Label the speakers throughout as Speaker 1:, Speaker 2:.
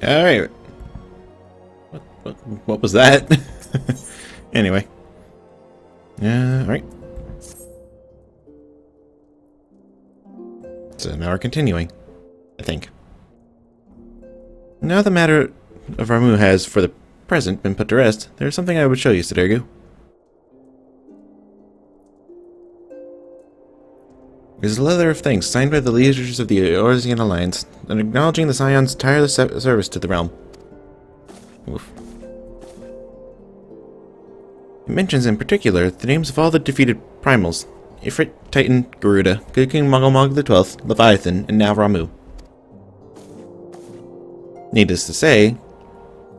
Speaker 1: Alright. What was that? Anyway. Alright. So now we're continuing, I think. Now the matter of Ramu has, for the present, been put to rest, there is something I would show you, Sudergu. It is a letter of thanks signed by the leaders of the Eorzean Alliance, and acknowledging the Scion's tireless service to the realm. Oof. It mentions in particular the names of all the defeated primals: Ifrit, Titan, Garuda, Good King Mogulmog XII, Leviathan, and now Ramu. Needless to say,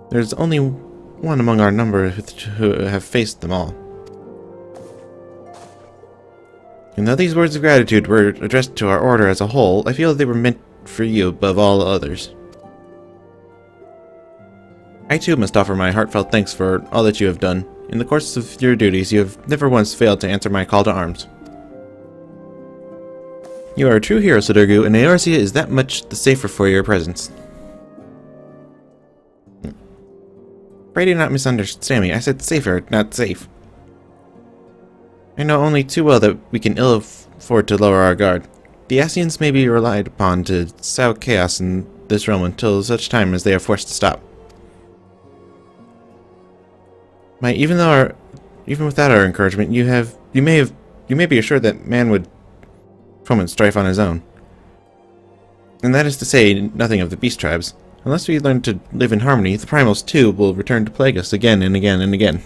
Speaker 1: there is only one among our number who have faced them all. And though these words of gratitude were addressed to our order as a whole, I feel they were meant for you above all others. I too must offer my heartfelt thanks for all that you have done. In the course of your duties, you have never once failed to answer my call to arms. You are a true hero, Sudergu, and Eorzea is that much the safer for your presence. Pray do not misunderstand me. I said safer, not safe. I know only too well that we can ill afford to lower our guard. The Ascians may be relied upon to sow chaos in this realm until such time as they are forced to stop. Even without our encouragement, you may be assured that man would foment strife on his own. And that is to say nothing of the beast tribes. Unless we learn to live in harmony, the primals too will return to plague us again and again and again.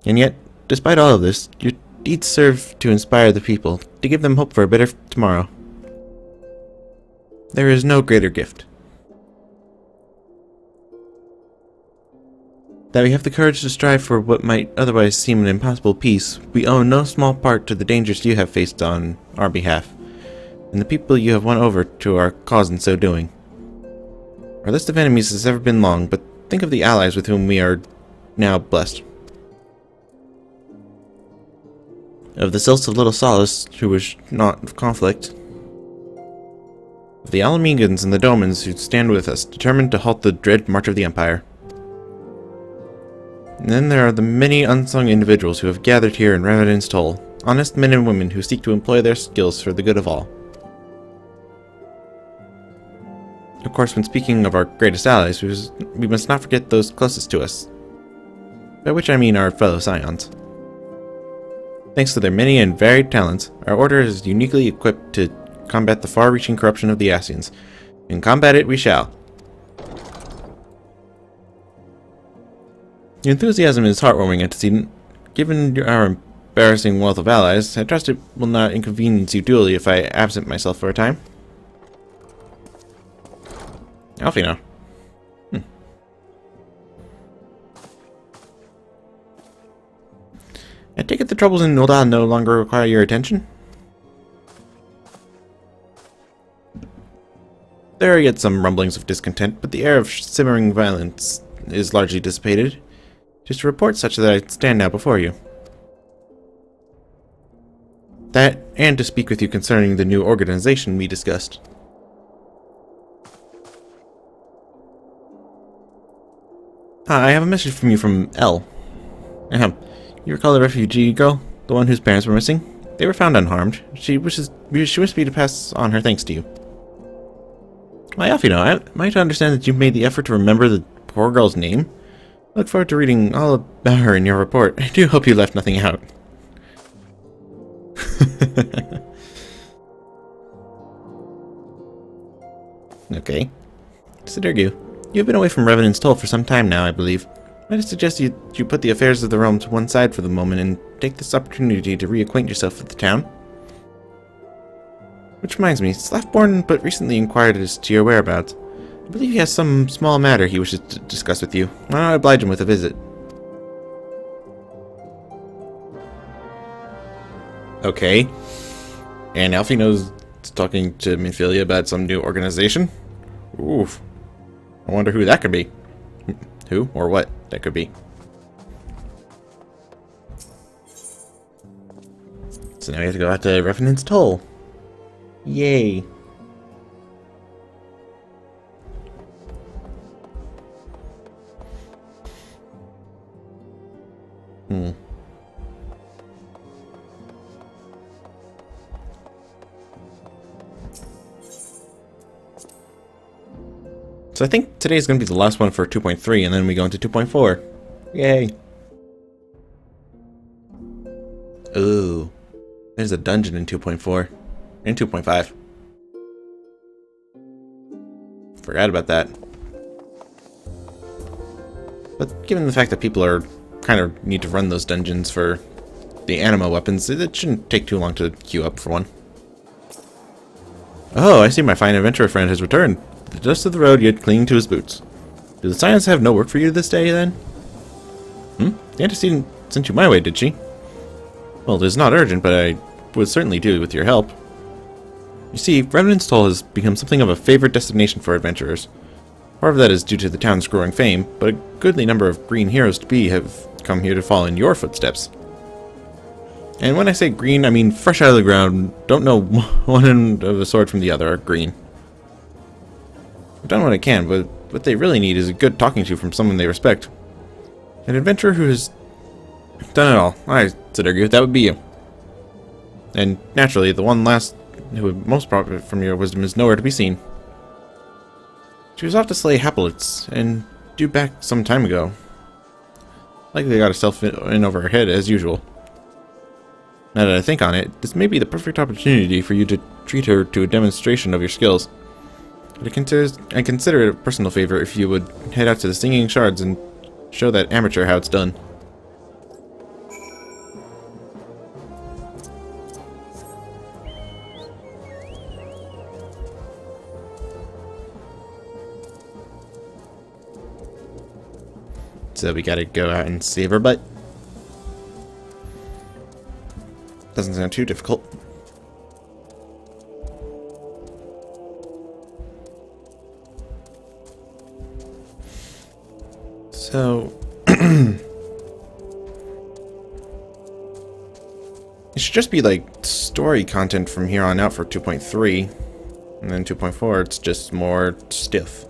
Speaker 1: And yet, despite all of this, your deeds serve to inspire the people, to give them hope for a better tomorrow. There is no greater gift. That we have the courage to strive for what might otherwise seem an impossible peace, we owe no small part to the dangers you have faced on our behalf, and the people you have won over to our cause in so doing. Our list of enemies has ever been long, but think of the allies with whom we are now blessed. Of the Silts of Little Solace, who wish not of conflict. Of the Alamegans and the Domans who stand with us, determined to halt the dread march of the Empire. And then there are the many unsung individuals who have gathered here in Revenant's Toll, honest men and women who seek to employ their skills for the good of all. Of course, when speaking of our greatest allies, we must not forget those closest to us, by which I mean our fellow Scions. Thanks to their many and varied talents, our order is uniquely equipped to combat the far-reaching corruption of the Ascians, and combat it we shall. Your enthusiasm is heartwarming, antecedent. Given our embarrassing wealth of allies, I trust it will not inconvenience you duly if I absent myself for a time. Alfino. I take it the troubles in Nuldah no longer require your attention? There are yet some rumblings of discontent, but the air of simmering violence is largely dissipated. Just to report such that I stand now before you. That, and to speak with you concerning the new organization we discussed. I have a message from you from Elle. You recall the refugee girl? The one whose parents were missing? They were found unharmed. She wishes me to pass on her thanks to you. Why, Alfino, am I to understand that you made the effort to remember the poor girl's name? I look forward to reading all about her in your report. I do hope you left nothing out. Okay. Sudergu, you have been away from Revenant's Toll for some time now, I believe. Might I suggest you put the affairs of the realm to one side for the moment and take this opportunity to reacquaint yourself with the town? Which reminds me, Slaffborn but recently inquired as to your whereabouts. I believe he has some small matter he wishes to discuss with you. Why not oblige him with a visit? Okay. And Alfino's talking to Minfilia about some new organization? Oof. I wonder who that could be. Who or what that could be. So now we have to go out to Revenant's Toll. Yay. So I think today's going to be the last one for 2.3, and then we go into 2.4. Yay! Ooh. There's a dungeon in 2.4. And 2.5. Forgot about that. But given the fact that people are kind of need to run those dungeons for the anima weapons, it shouldn't take too long to queue up for one. Oh, I see my fine adventurer friend has returned. The dust of the road yet clinging to his boots. Do the Scions have no work for you this day, then? The antecedent sent you my way, did she? Well, it is not urgent, but I would certainly do with your help. You see, Remnant's Toll has become something of a favorite destination for adventurers. Part of that is due to the town's growing fame, but a goodly number of green heroes to be have come here to follow in your footsteps. And when I say green, I mean fresh out of the ground, don't know one end of a sword from the other, are green. I've done what I can, but what they really need is a good talking to from someone they respect. An adventurer who has done it all. I should argue that would be you. And naturally, the one last who would most profit from your wisdom is nowhere to be seen. She was off to slay Haplets, and due back some time ago. Likely got herself in over her head, as usual. Now that I think on it, this may be the perfect opportunity for you to treat her to a demonstration of your skills. I consider it a personal favor if you would head out to the Singing Shards and show that amateur how it's done. So we gotta go out and save her butt. Doesn't sound too difficult. So it should just be like story content from here on out for 2.3, and then 2.4 it's just more stiff.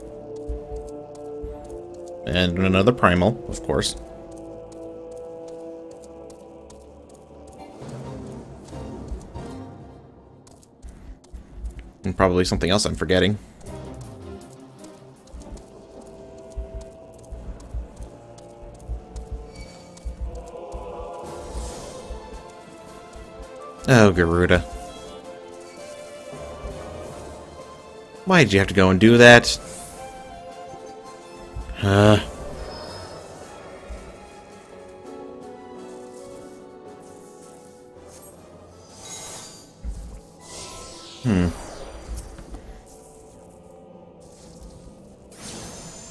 Speaker 1: And another primal, of course. And probably something else I'm forgetting. Oh, Garuda. Why did you have to go and do that?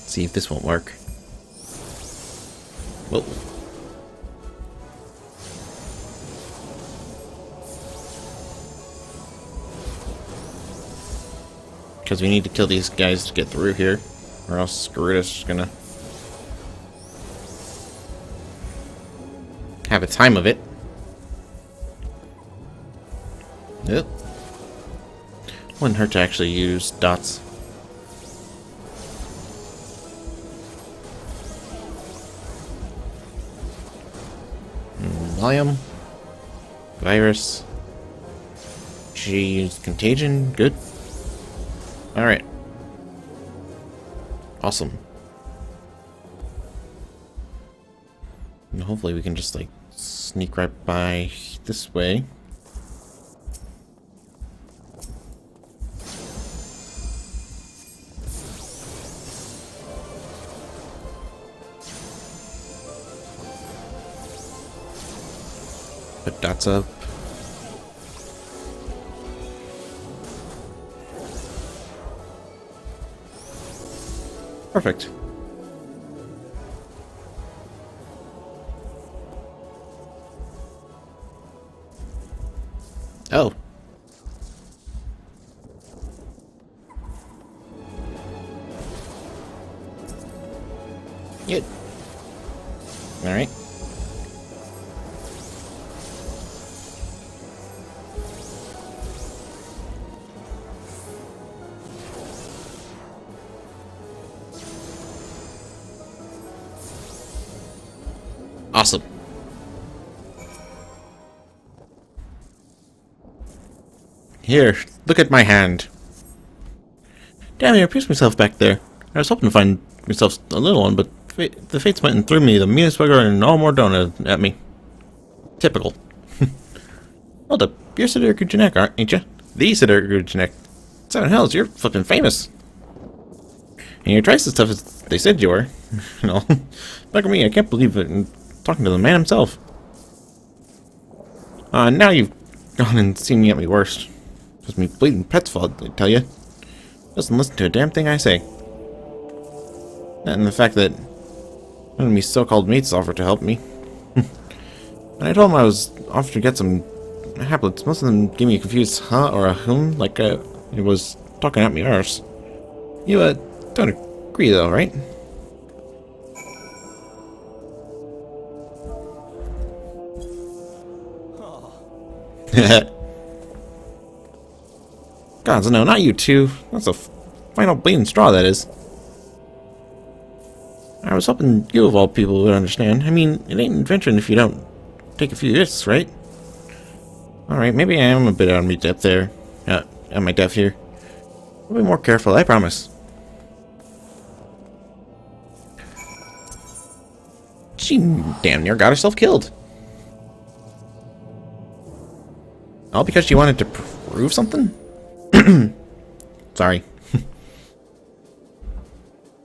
Speaker 1: See if this won't work. Whoa. Because we need to kill these guys to get through here, or else Garuda's just gonna have a time of it. Yep. Wouldn't hurt to actually use dots. Volume. Virus. She used contagion. Good. Alright. Awesome. And hopefully we can just like sneak right by this way. Put dots up. Perfect. Oh. Good. All right. Awesome. Here, look at my hand. Damn, I pierced myself back there. I was hoping to find myself a little one, but the fates went and threw me the meanest bugger and all more donut at me. Typical. Hold up, you're Sideric Janek, ain't you? The Sideric Janek. Seven hells, you're flippin' famous. And you're twice as tough as they said you were. No. Look at me, I can't believe it. I'm talking to the man himself. Now you've gone and seen me at my worst. It's me bleeding pet's fault, I tell you. Doesn't listen to a damn thing I say. And the fact that one of me so-called mates offered to help me. When I told them I was off to get some haplets, most of them gave me a confused huh or a like it was talking at me arse. You, don't agree though, right? Gods, no, not you two. That's a final bleeding straw, that is. I was hoping you of all people would understand. I mean, it ain't adventuring if you don't take a few risks, right? Alright, maybe I am a bit out of my depth there. At my depth here. I'll be more careful, I promise. She damn near got herself killed. All because she wanted to prove something? Sorry.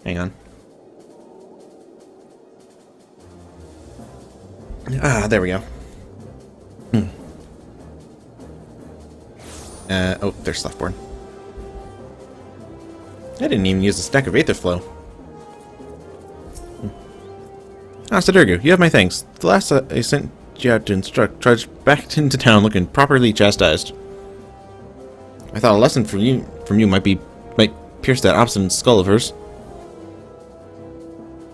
Speaker 1: Hang on. There we go. Oh, there's Sluffborn. I didn't even use the stack of Aether Flow. Sidurgu, you have my thanks. The last I sent you out to instruct trudged back into town looking properly chastised. I thought a lesson from you might pierce that obstinate skull of hers.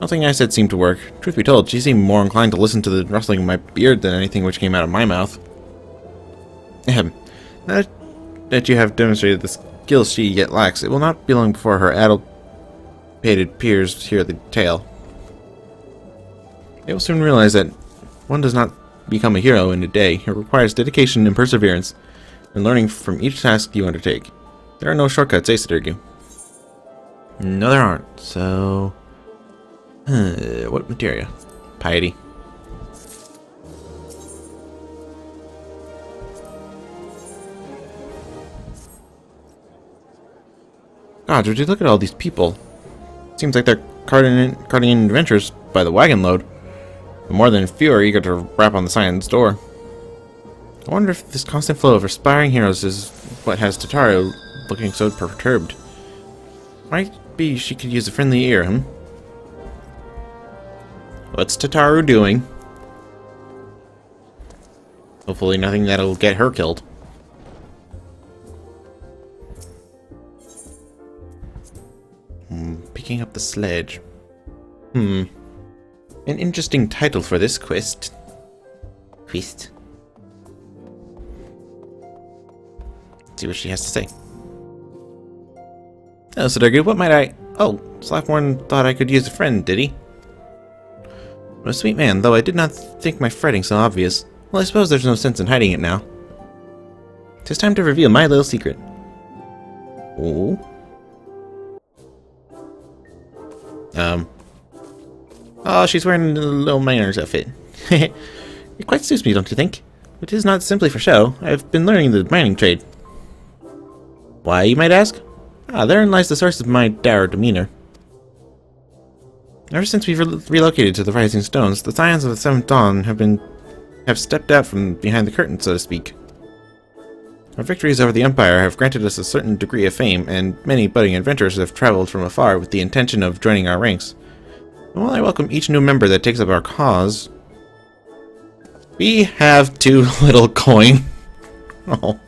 Speaker 1: Nothing I said seemed to work. Truth be told, she seemed more inclined to listen to the rustling of my beard than anything which came out of my mouth. Now that you have demonstrated the skills she yet lacks, it will not be long before her addle-pated peers hear the tale. They will soon realize that one does not become a hero in a day. It requires dedication and perseverance, and learning from each task you undertake. There are no shortcuts, Sidurgu. No, there aren't. So, what materia? Piety. God, would you look at all these people? Seems like they're carting in adventures by the wagon load. And more than a few are eager to rap on the Scion's door. I wonder if this constant flow of aspiring heroes is what has Tataru looking so perturbed. Might be she could use a friendly ear, What's Tataru doing? Hopefully nothing that'll get her killed. Picking up the sledge. An interesting title for this quest. Let's see what she has to say. Oh, Sidurgu, what might I... Oh, Slackmorn thought I could use a friend, did he? What a sweet man, though I did not think my fretting so obvious. Well, I suppose there's no sense in hiding it now. 'Tis time to reveal my little secret. Oh? Oh, she's wearing a little miner's outfit. It quite suits me, don't you think? It is not simply for show. I've been learning the mining trade. Why, you might ask? Therein lies the source of my dour demeanor. Ever since we've relocated to the Rising Stones, the Scions of the Seventh Dawn have stepped out from behind the curtain, so to speak. Our victories over the Empire have granted us a certain degree of fame, and many budding adventurers have traveled from afar with the intention of joining our ranks. And while I welcome each new member that takes up our cause, we have too little coin. Oh.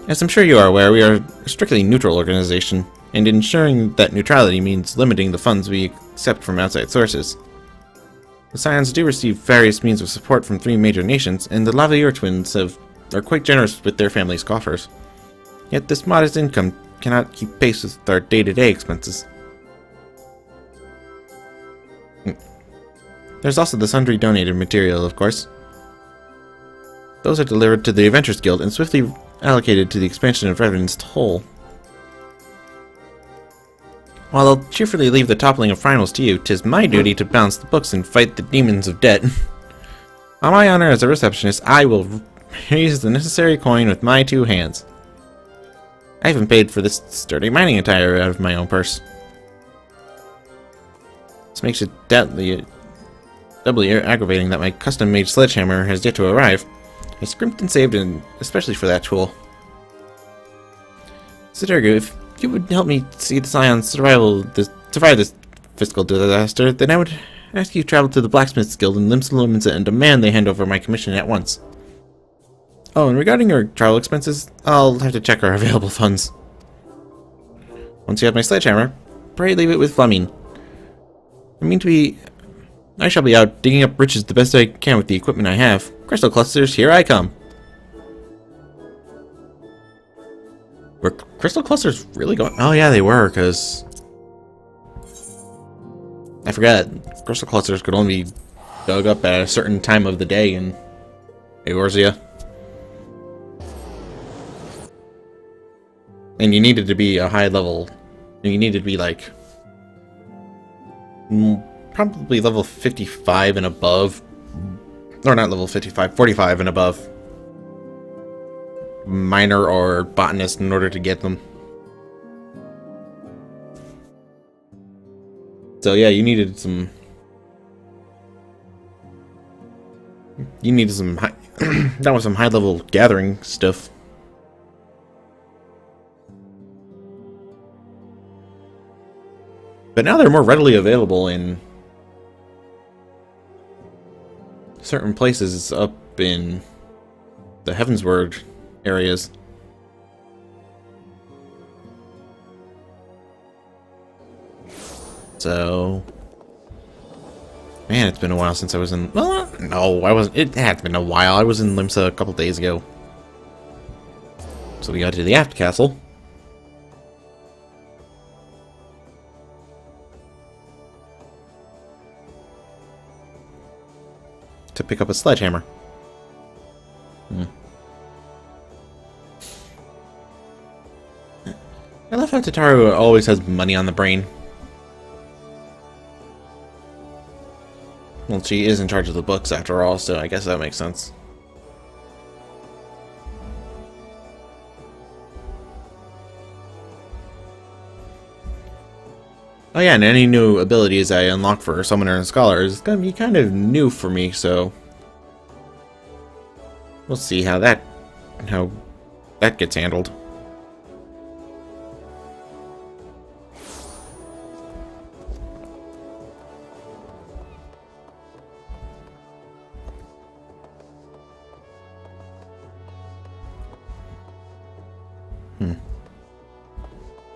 Speaker 1: As I'm sure you are aware, we are a strictly neutral organization, and ensuring that neutrality means limiting the funds we accept from outside sources. The Scions do receive various means of support from 3 major nations, and the Lavalier twins are quite generous with their families' coffers. Yet this modest income cannot keep pace with our day-to-day expenses. There's also the sundry donated material, of course. Those are delivered to the Adventurers Guild and swiftly allocated to the expansion of Revenant's Toll. While I'll cheerfully leave the toppling of finals to you, 'tis my duty to balance the books and fight the demons of debt. On my honor as a receptionist, I will raise the necessary coin with my 2 hands. I even paid for this sturdy mining attire out of my own purse. This makes it doubly aggravating that my custom-made sledgehammer has yet to arrive. I scrimped and saved, especially for that tool. Sidergo, if you would help me see the Scions survive this fiscal disaster, then I would ask you to travel to the Blacksmith's Guild in Limsa and demand they hand over my commission at once. Oh, and regarding your travel expenses, I'll have to check our available funds. Once you have my sledgehammer, pray leave it with Fleming. I shall be out digging up riches the best I can with the equipment I have. Crystal clusters, here I come. Were crystal clusters really going? Oh yeah, they were, because I forgot. Crystal clusters could only be dug up at a certain time of the day in Eorzea. And you needed to be a high level. You needed to be like probably level 55 and above. Or not level 55, 45 and above. Miner or botanist in order to get them. So yeah, you needed some high that was some high level gathering stuff. But now they're more readily available in certain places up in the Heavensward areas. So, man, it's been a while since I was in. Well, no, I wasn't. It had been a while. I was in Limsa a couple days ago. So we got to the Aft Castle. To pick up a sledgehammer. I love how Tataru always has money on the brain. Well, she is in charge of the books after all, so I guess that makes sense. Oh yeah, and any new abilities I unlock for Summoner and Scholar is going to be kind of new for me, so we'll see how that gets handled.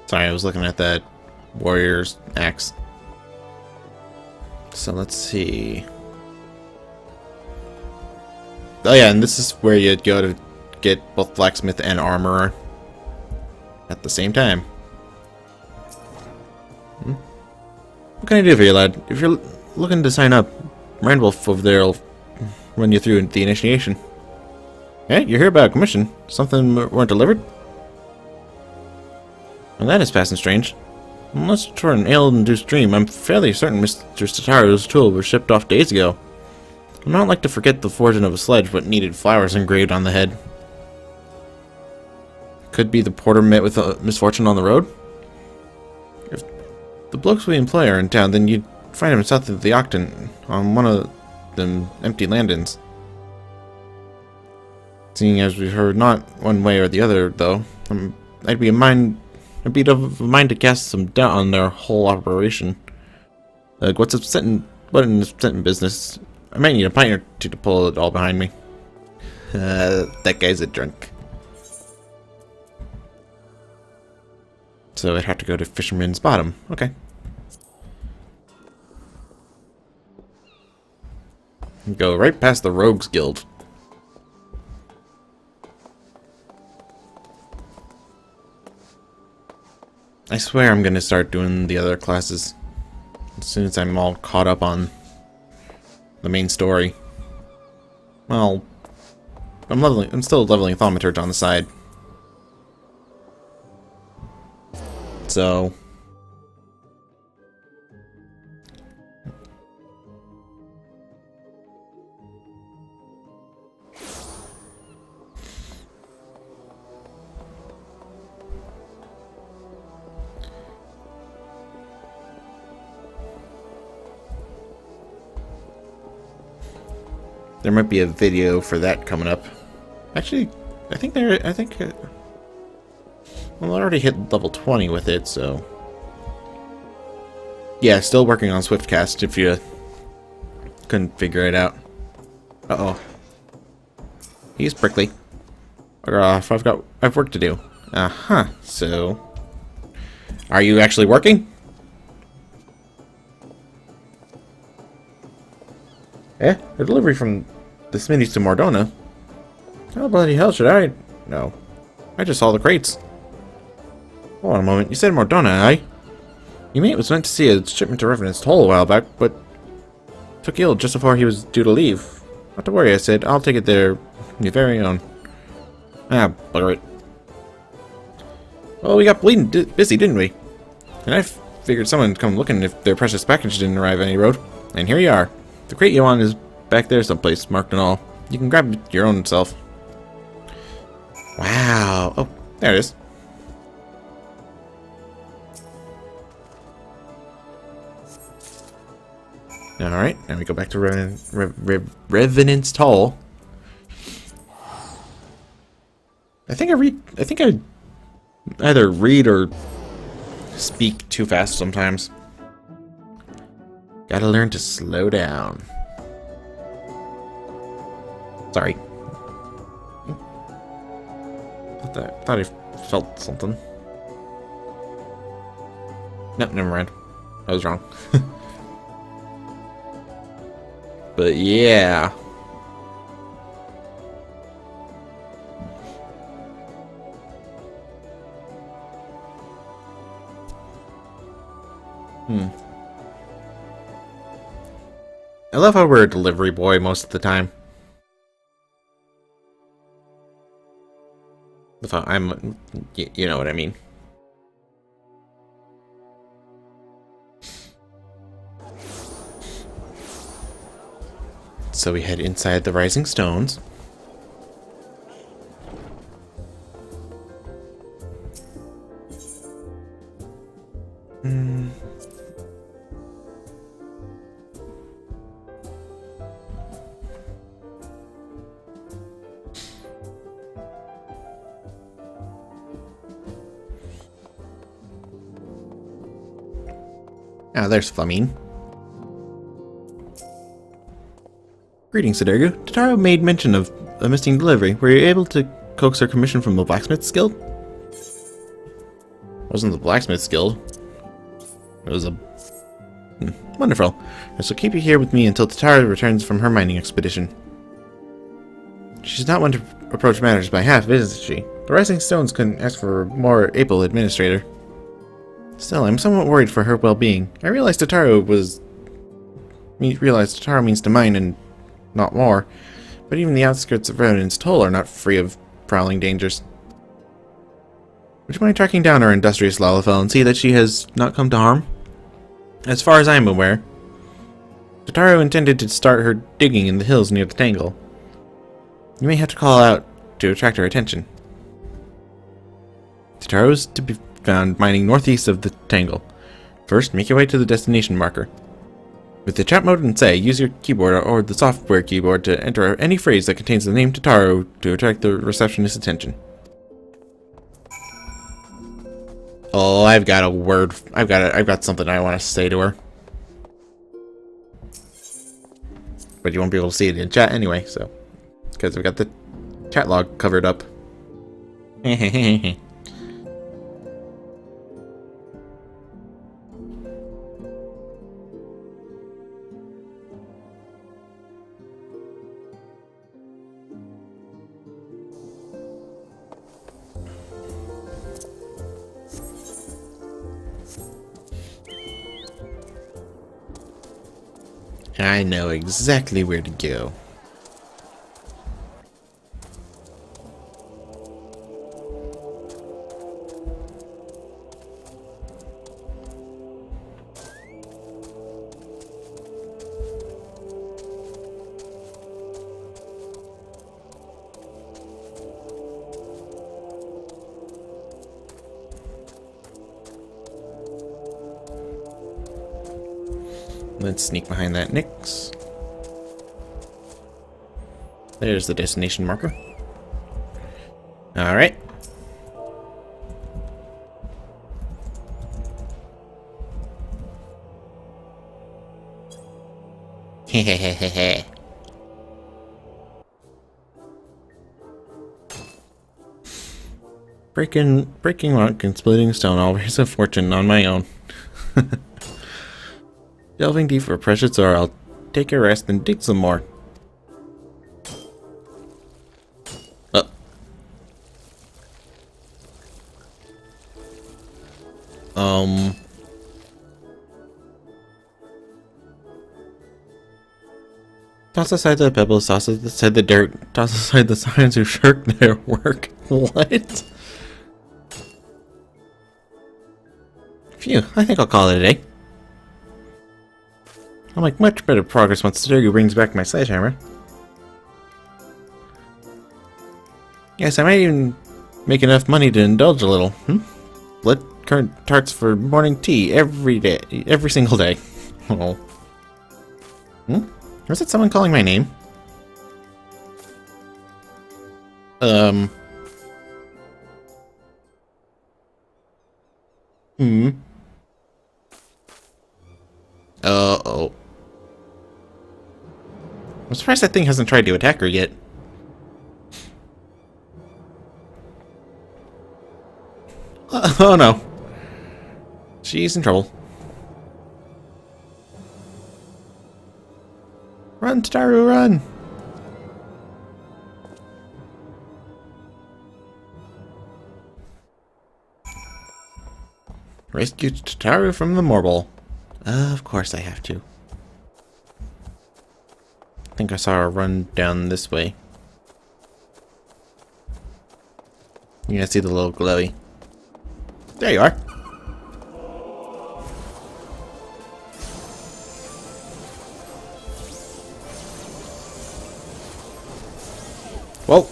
Speaker 1: Sorry, I was looking at that warrior's axe. So let's see. Oh yeah, and this is where you go to get both blacksmith and armorer at the same time. What can I do for you, lad? If you're looking to sign up, Randwolf over there will run you through the initiation. Hey, you're here about a commission. Something weren't delivered? Well, that is passing strange. Unless it's for an ale-induced dream, I'm fairly certain Mr. Tataru's tool was shipped off days ago. I'd not like to forget the forging of a sledge, but needed flowers engraved on the head. Could be the porter met with a misfortune on the road? If the blokes we employ are in town, then you'd find him south of the Octon, on one of them empty landings. Seeing as we've heard not one way or the other, though, I'd be of a mind to cast some doubt on their whole operation. Like, what in upsetting business? I might need a pint or two to pull it all behind me. That guy's a drunk. So I'd have to go to Fisherman's Bottom. Okay. Go right past the Rogues Guild. I swear I'm gonna start doing the other classes as soon as I'm all caught up on the main story. Well, I'm still leveling Thaumaturge on the side. So there might be a video for that coming up. Actually, well, I already hit level 20 with it, so... Yeah, still working on Swiftcast, if you couldn't figure it out. Uh-oh. He's prickly. I've work to do. Uh-huh, so... Are you actually working? Eh? A delivery from the Smithies to Mordona? How bloody hell should I know? I just saw the crates. Hold on a moment. You said Mordona, eh? Your mate was meant to see a shipment to Revenant's Toll a while back, but took ill just before he was due to leave. Not to worry, I said. I'll take it there. Your very own. Ah, bugger it. Well, we got bleeding busy, didn't we? And I figured someone would come looking if their precious package didn't arrive any road. And here you are. The crate you want is back there someplace, marked and all. You can grab it your own self. Wow. Oh, there it is. Alright, now we go back to Revenant's Toll. I think I either read or speak too fast sometimes. Gotta learn to slow down. Sorry. Thought I felt something. Nope, never mind. I was wrong. But yeah. I love how we're a delivery boy most of the time. You know what I mean. So we head inside the Rising Stones. Ah, there's Flamine. Greetings, Sidergu. Totaro made mention of a missing delivery. Were you able to coax her commission from the Blacksmith's Guild? Wasn't the Blacksmith's Guild. It was a... Wonderful. I shall keep you here with me until Totaro returns from her mining expedition. She's not one to approach matters by half, is she? The Rising Stones couldn't ask for a more able administrator. Still, I'm somewhat worried for her well-being. I realize Totaro means to mine and not more, but even the outskirts of Revenant's Toll are not free of prowling dangers. Would you mind tracking down our industrious Lalafell and see that she has not come to harm? As far as I am aware, Totaro intended to start her digging in the hills near the Tangle. You may have to call out to attract her attention. Totaro is to be found mining northeast of the Tangle. First, make your way to the destination marker. With the chat mode and say, use your keyboard or the software keyboard to enter any phrase that contains the name Totaro to attract the receptionist's attention. Oh, I've got a word. I've got something I want to say to her. But you won't be able to see it in chat anyway, so. It's because I've got the chat log covered up. I know exactly where to go. Let's sneak behind that Nyx. There's the destination marker. Alright. Hehehehe. Breaking rock and splitting stone, I'll raise a fortune on my own. Delving deep for precious ore, I'll take a rest and dig some more. Toss aside the pebbles, toss aside the dirt, toss aside the science who shirk their work. What? Phew, I think I'll call it a day. I'll make much better progress once Sergio brings back my sledgehammer. Yes, I might even make enough money to indulge a little. Blood currant tarts for morning tea every day, every single day. Oh. Was it someone calling my name? Uh-oh. I'm surprised that thing hasn't tried to attack her yet. Oh no. She's in trouble. Run, Tataru, run! Rescue Tataru from the Morbol. Of course I have to. I think I saw her run down this way. You guys see the little glowy. There you are. Whoa.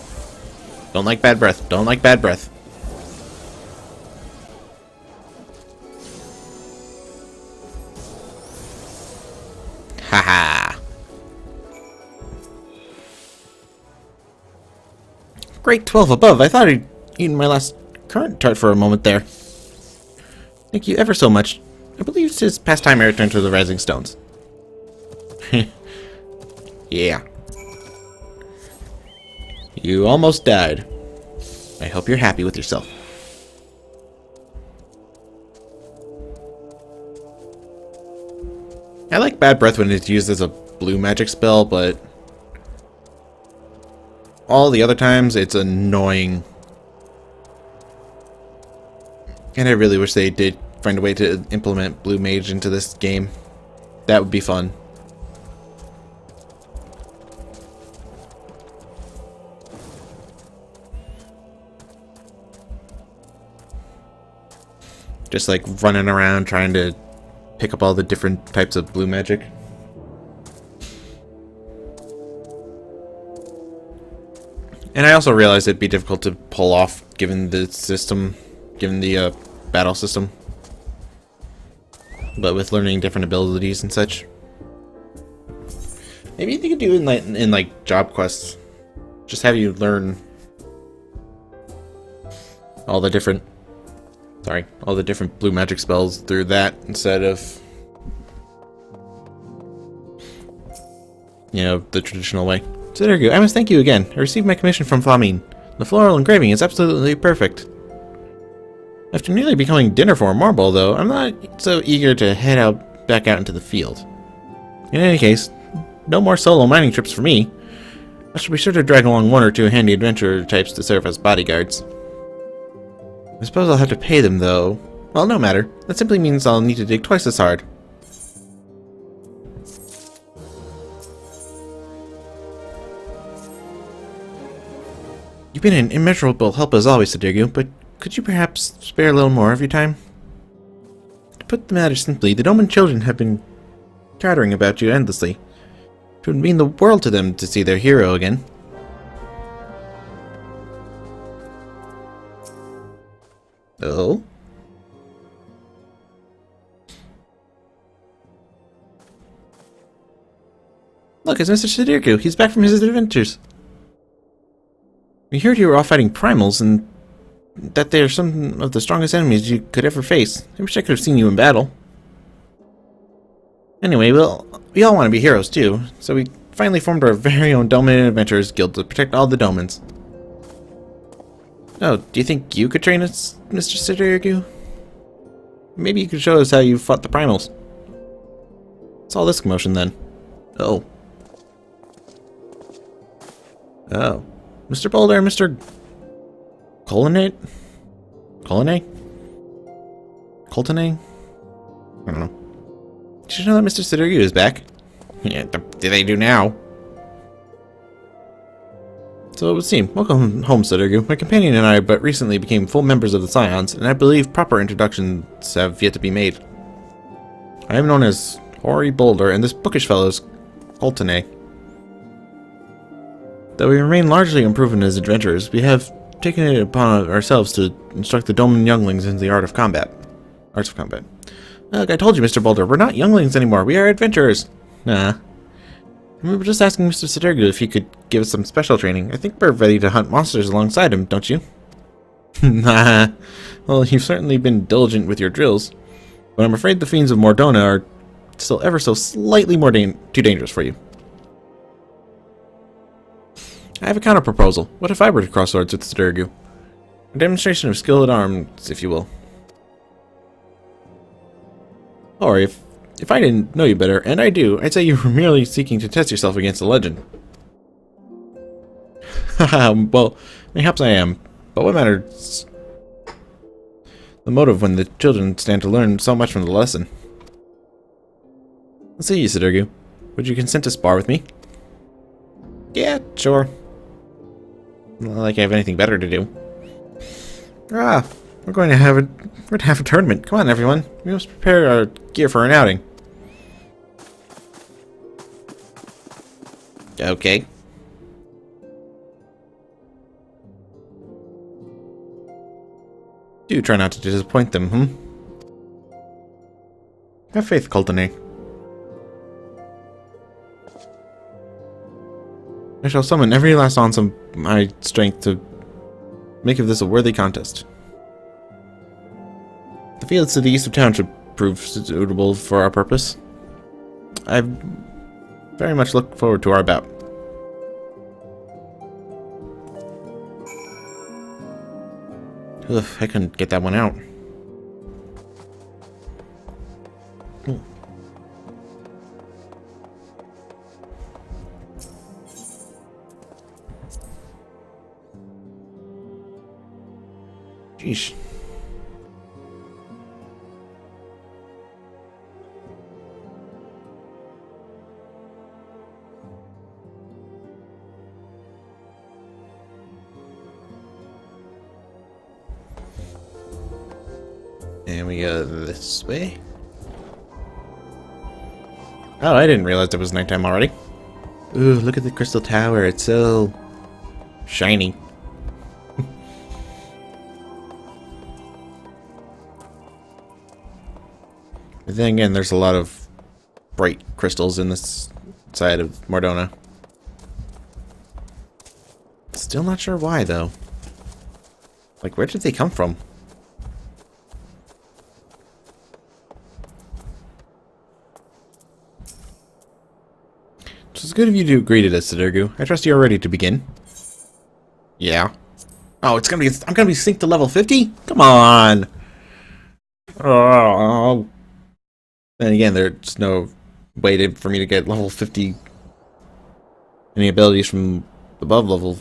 Speaker 1: Don't like bad breath. Don't like bad breath. Haha. Great 12 above. I thought I'd eaten my last currant tart for a moment there. Thank you ever so much. I believe it's his past time I returned to the Rising Stones. Yeah. You almost died. I hope you're happy with yourself. I like bad breath when it's used as a blue magic spell, but all the other times it's annoying. And I really wish they did find a way to implement blue mage into this game. That would be fun. Just like running around trying to pick up all the different types of blue magic. And I also realized it'd be difficult to pull off given the system, given the battle system. But with learning different abilities and such. Maybe they could do in like job quests. Just have you learn all the different blue magic spells through that instead of, you know, the traditional way. So there you go. I must thank you again. I received my commission from Flamine. The floral engraving is absolutely perfect. After nearly becoming dinner for a marble, though, I'm not so eager to head back out into the field. In any case, no more solo mining trips for me. I should be sure to drag along one or two handy adventurer types to serve as bodyguards. I suppose I'll have to pay them, though. Well, no matter. That simply means I'll need to dig twice as hard. You've been an immeasurable help as always, Sadirgu, but could you perhaps spare a little more of your time? To put the matter simply, the Doman children have been chattering about you endlessly. It would mean the world to them to see their hero again. Oh? Look, it's Mr. Sadirgu. He's back from his adventures. We heard you were all fighting primals, and that they are some of the strongest enemies you could ever face. I wish I could have seen you in battle. Anyway, well, we all want to be heroes too, so we finally formed our very own Dominated Adventurers Guild to protect all the Domans. Oh, do you think you could train us, Mr. Sidorigu? Maybe you could show us how you fought the primals. What's all this commotion then? Oh. Oh. Mr. Boulder, Mr. Colonate? Colonate? Coltonate? I don't know. Did you know that Mr. Sidorigu is back? Yeah, do they do now? So it would seem. Welcome home, Sidorigu. My companion and I but recently became full members of the Scions, and I believe proper introductions have yet to be made. I am known as Hoary Boulder, and this bookish fellow is Coltonate. Though we remain largely unproven as adventurers, we have taken it upon ourselves to instruct the Doman younglings in the arts of combat. Look, I told you, Mr. Boulder, we're not younglings anymore. We are adventurers. Nah. We were just asking Mr. Sidorigu if he could give us some special training. I think we're ready to hunt monsters alongside him, don't you? Nah. Well, you've certainly been diligent with your drills, but I'm afraid the fiends of Mordona are still ever so slightly more too dangerous for you. I have a counter-proposal. What if I were to cross swords with Sidorigu? A demonstration of skill at arms, if you will. Or if I didn't know you better, and I do, I'd say you were merely seeking to test yourself against a legend. Haha, well, perhaps I am, but what matters the motive when the children stand to learn so much from the lesson? Let's see you, Sidorigu. Would you consent to spar with me? Yeah, sure. Not like I have anything better to do. We're going to have a tournament. Come on, everyone. We must prepare our gear for an outing. Okay. Do try not to disappoint them, Have faith, Coltonate. I shall summon every last ounce of my strength to make of this a worthy contest. The fields to the east of town should prove suitable for our purpose. I very much look forward to our bout. Ugh, I couldn't get that one out. Ooh. Jeez. And we go this way. Oh, I didn't realize it was nighttime already. Ooh, look at the crystal tower. It's so shiny. But then again, there's a lot of bright crystals in this side of Mordona. Still not sure why, though. Like, where did they come from? It's good of you to agree to this, Sidorigu. I trust you are ready to begin. Yeah. Oh, I'm gonna be synced to level 50? Come on! Oh. Then again, there's no way for me to get level 50. Any abilities from above level.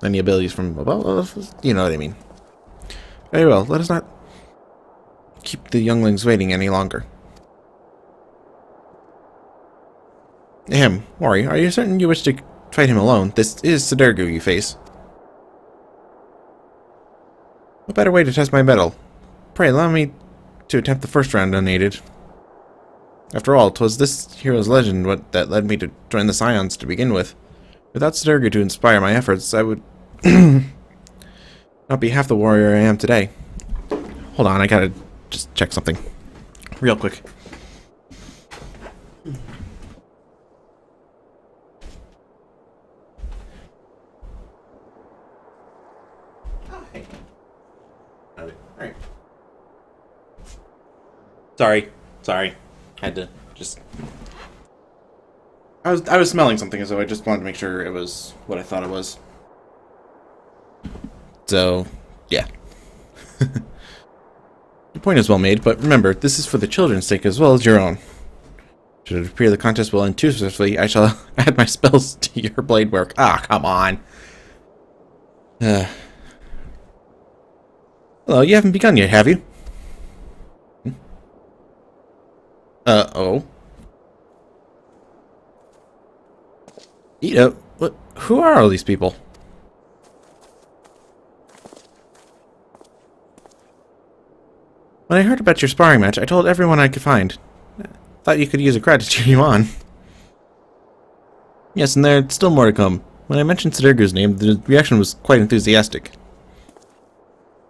Speaker 1: Any abilities from above? You know what I mean. Very well, let us not keep the younglings waiting any longer. Ahem, Mori, are you certain you wish to fight him alone? This is Sidorigu you face. What better way to test my mettle? Pray, allow me to attempt the first round unaided. After all, 'twas this hero's legend that led me to join the Scions to begin with. Without Sidorigu to inspire my efforts, I would not be half the warrior I am today. Hold on, I gotta just check something. Real quick. Sorry. Sorry. Had to just... I was smelling something, so I just wanted to make sure it was what I thought it was. So, yeah. Your point is well made, but remember, this is for the children's sake as well as your own. Should it appear the contest will end too swiftly, I shall add my spells to your blade work. Ah, come on. Well, you haven't begun yet, have you? Oh. What? Who are all these people? When I heard about your sparring match, I told everyone I could find. Thought you could use a crowd to cheer you on. Yes, and there's still more to come. When I mentioned Sudergu's name, the reaction was quite enthusiastic.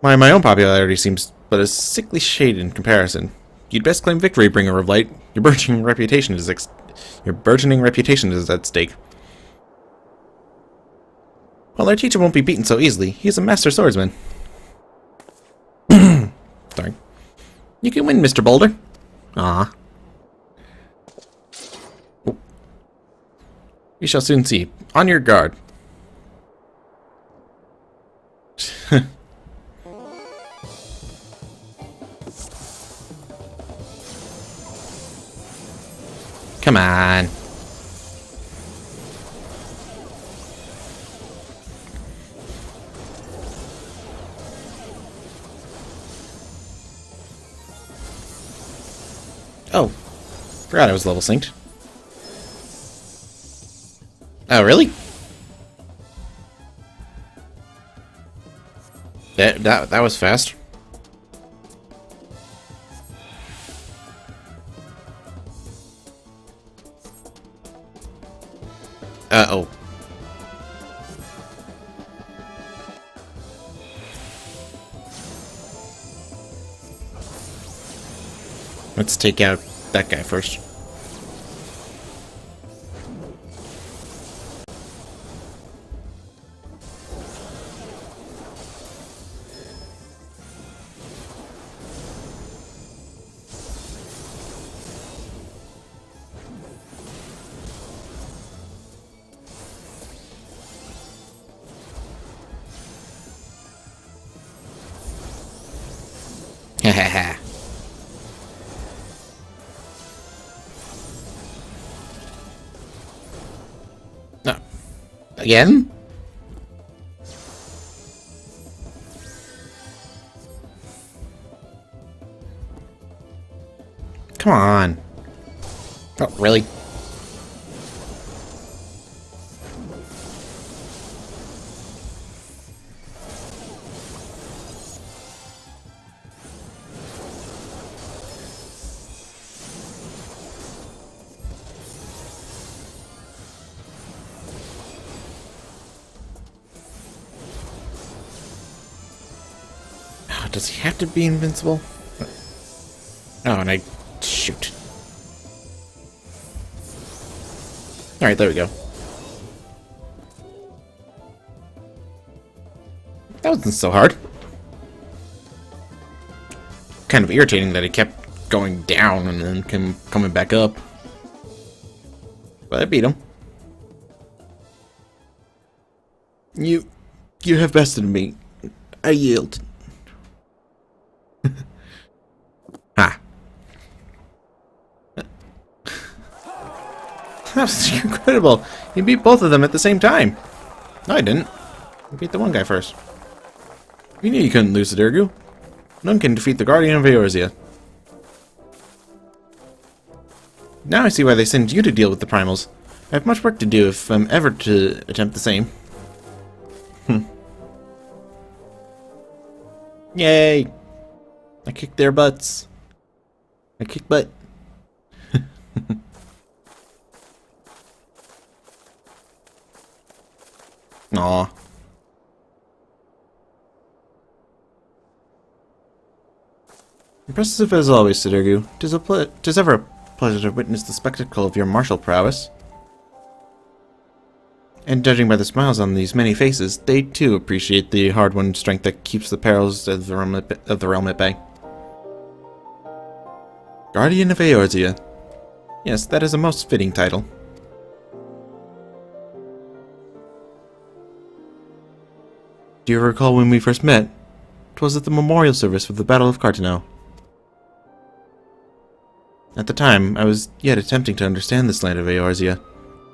Speaker 1: My own popularity seems but a sickly shade in comparison. You'd best claim victory, Bringer of Light. Your burgeoning reputation is at stake. Well, our teacher won't be beaten so easily. He's a master swordsman. Sorry. You can win, Mr. Boulder. Ah. We shall soon see. On your guard. Come on. Oh. Forgot I was level synced. Oh, really? That was fast. Uh-oh. Let's take out that guy first. Hahaha. No. Again? Come on. Oh, really? Does he have to be invincible? Oh, and I... Shoot. Alright, there we go. That wasn't so hard. Kind of irritating that it kept going down and then coming back up. But I beat him. You have bested me. I yield. Ha. That was incredible. You beat both of them at the same time. No, I didn't. I beat the one guy first. You knew you couldn't lose to Durgu. None can defeat the Guardian of Eorzea. Now I see why they send you to deal with the primals. I have much work to do if I'm ever to attempt the same. Yay! I kicked their butts. I kicked butt. Aw. Impressive as always, Sudergu. 'Tis ever a pleasure to witness the spectacle of your martial prowess. And judging by the smiles on these many faces, they too appreciate the hard-won strength that keeps the perils of the realm at bay. Guardian of Eorzea. Yes, that is a most fitting title. Do you recall when we first met? 'Twas at the memorial service for the Battle of Carteneau. At the time, I was yet attempting to understand this land of Eorzea.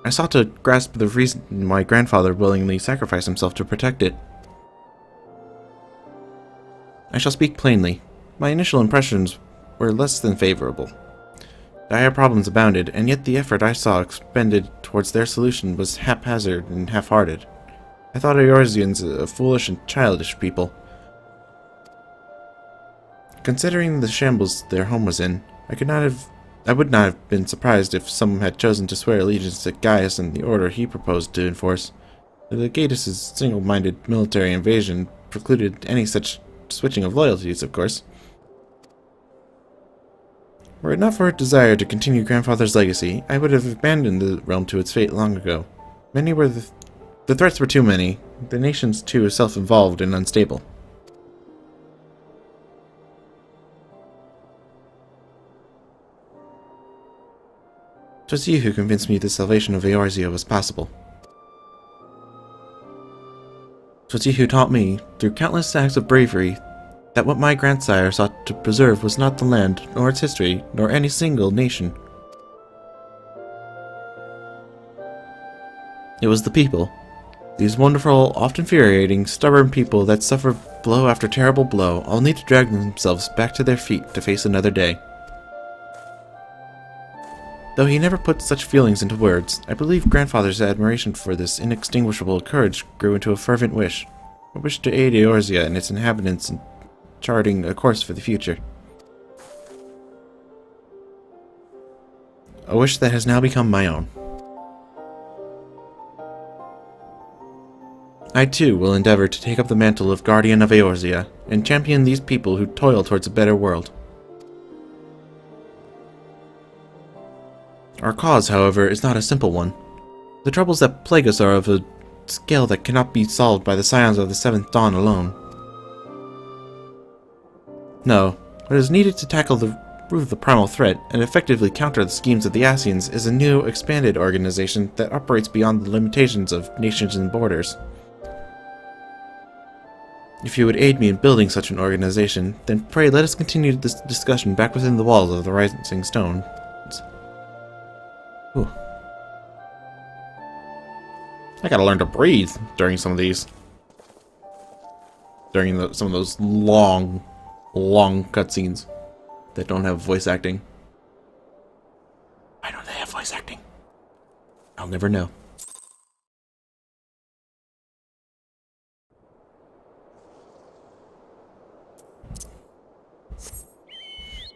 Speaker 1: I sought to grasp the reason my grandfather willingly sacrificed himself to protect it. I shall speak plainly. My initial impressions were less than favorable. Dire problems abounded, and yet the effort I saw expended towards their solution was haphazard and half-hearted. I thought Eorzeans a foolish and childish people. Considering the shambles their home was in, I would not have been surprised if some had chosen to swear allegiance to Gaius and the order he proposed to enforce. The Legatus' single-minded military invasion precluded any such switching of loyalties, of course. Were it not for a desire to continue grandfather's legacy, I would have abandoned the realm to its fate long ago. The threats were too many, the nations too self-involved and unstable. 'Twas you who convinced me the salvation of Eorzea was possible. 'Twas you who taught me, through countless acts of bravery, that what my grandsire sought to preserve was not the land, nor its history, nor any single nation. It was the people. These wonderful, often infuriating, stubborn people that suffer blow after terrible blow, only to drag themselves back to their feet to face another day. Though he never put such feelings into words, I believe grandfather's admiration for this inextinguishable courage grew into a fervent wish. A wish to aid Eorzea and its inhabitants in charting a course for the future. A wish that has now become my own. I too will endeavor to take up the mantle of Guardian of Eorzea and champion these people who toil towards a better world. Our cause, however, is not a simple one. The troubles that plague us are of a scale that cannot be solved by the scions of the Seventh Dawn alone. No, what is needed to tackle the root of the primal threat and effectively counter the schemes of the Ascians is a new, expanded organization that operates beyond the limitations of nations and borders. If you would aid me in building such an organization, then pray let us continue this discussion back within the walls of the Rising Stone. Ooh. I gotta learn to breathe during some of these. During some of those long cutscenes that don't have voice acting. Why don't they have voice acting? I'll never know.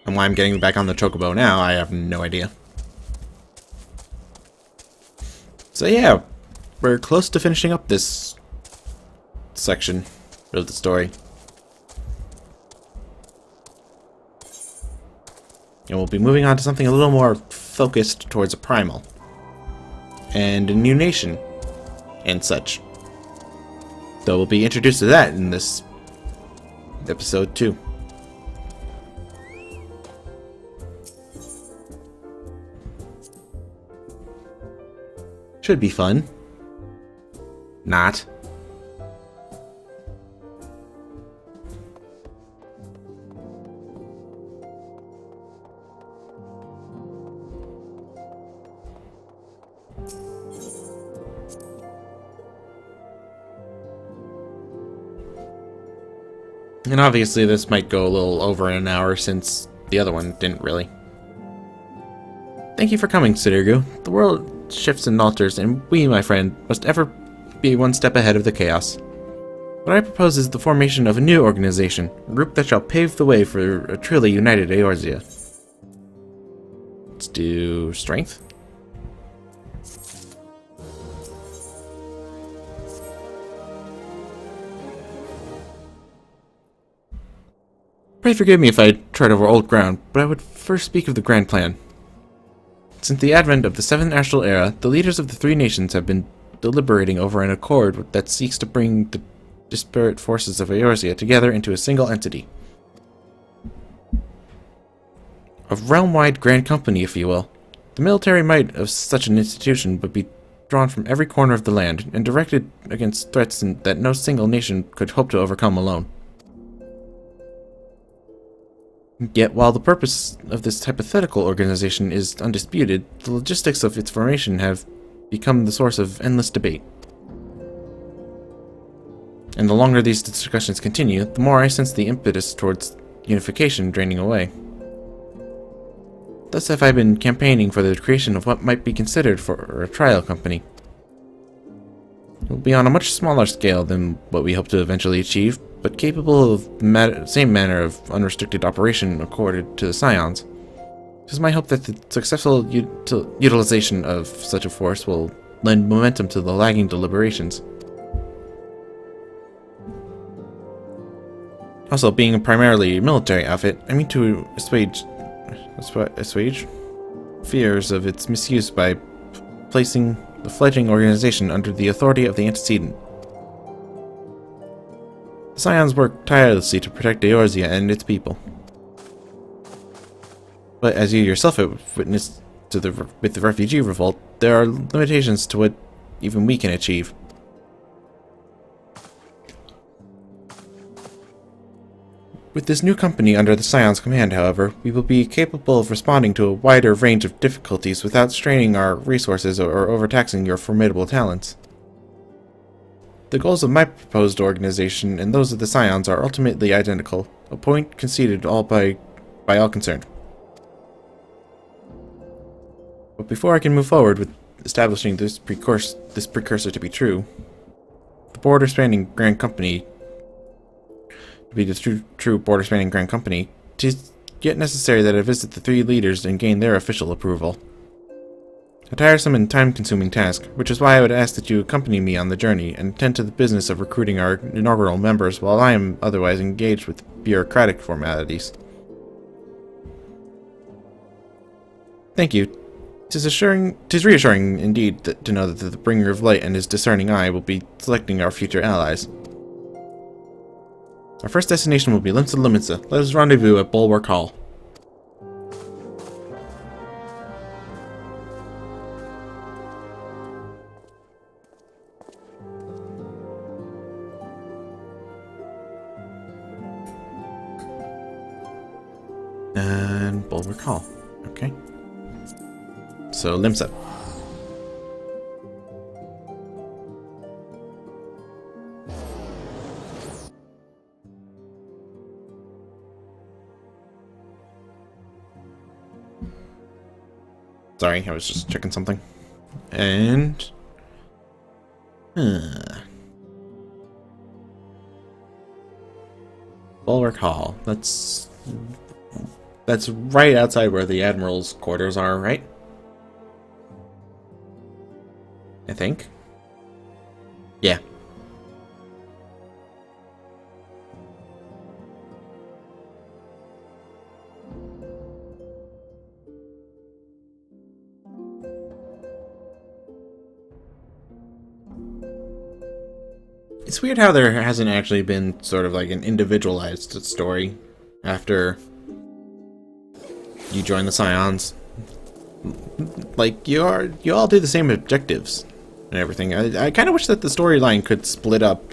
Speaker 1: And why I'm getting back on the chocobo now, I have no idea. So yeah, we're close to finishing up this section of the story. And we'll be moving on to something a little more focused towards a primal. And a new nation. And such. Though we'll be introduced to that in this episode too. Should be fun. Not. And obviously this might go a little over an hour since the other one didn't really. Thank you for coming, Sidirgu. The world shifts and alters, and we, my friend, must ever be one step ahead of the chaos. What I propose is the formation of a new organization, a group that shall pave the way for a truly united Eorzea. Let's do strength. Pray forgive me if I tread over old ground, but I would first speak of the grand plan. Since the advent of the Seventh Astral Era, the leaders of the three nations have been deliberating over an accord that seeks to bring the disparate forces of Eorzea together into a single entity. A realm-wide grand company, if you will. The military might of such an institution would be drawn from every corner of the land and directed against threats that no single nation could hope to overcome alone. Yet, while the purpose of this hypothetical organization is undisputed, the logistics of its formation have become the source of endless debate. And the longer these discussions continue, the more I sense the impetus towards unification draining away. Thus have I been campaigning for the creation of what might be considered for a trial company. It will be on a much smaller scale than what we hope to eventually achieve, but capable of the same manner of unrestricted operation accorded to the Scions. It is my hope that the successful utilization of such a force will lend momentum to the lagging deliberations. Also, being a primarily military outfit, I mean to assuage fears of its misuse by placing the fledgling organization under the authority of the antecedent. The Scions work tirelessly to protect Eorzea and its people. But as you yourself have witnessed with the refugee revolt, there are limitations to what even we can achieve. With this new company under the Scion's command, however, we will be capable of responding to a wider range of difficulties without straining our resources or overtaxing your formidable talents. The goals of my proposed organization and those of the Scions are ultimately identical, a point conceded by all concerned. But before I can move forward with establishing this precursor to be true, the border-spanning Grand Company, to be the true border-spanning Grand Company, it is yet necessary that I visit the three leaders and gain their official approval. A tiresome and time-consuming task, which is why I would ask that you accompany me on the journey and tend to the business of recruiting our inaugural members while I am otherwise engaged with bureaucratic formalities. Thank you. 'Tis reassuring indeed to know that the Bringer of Light and his discerning eye will be selecting our future allies. Our first destination will be Limsa Limitsa. Let us rendezvous at Bulwark Hall. And Bulwark Hall. Okay. So, Limsa. Sorry, I was just checking something. And... Bulwark Hall. That's right outside where the Admiral's quarters are, right? I think. Yeah. It's weird how there hasn't actually been sort of like an individualized story after you join the Scions. Like, you all do the same objectives and everything. I kind of wish that the storyline could split up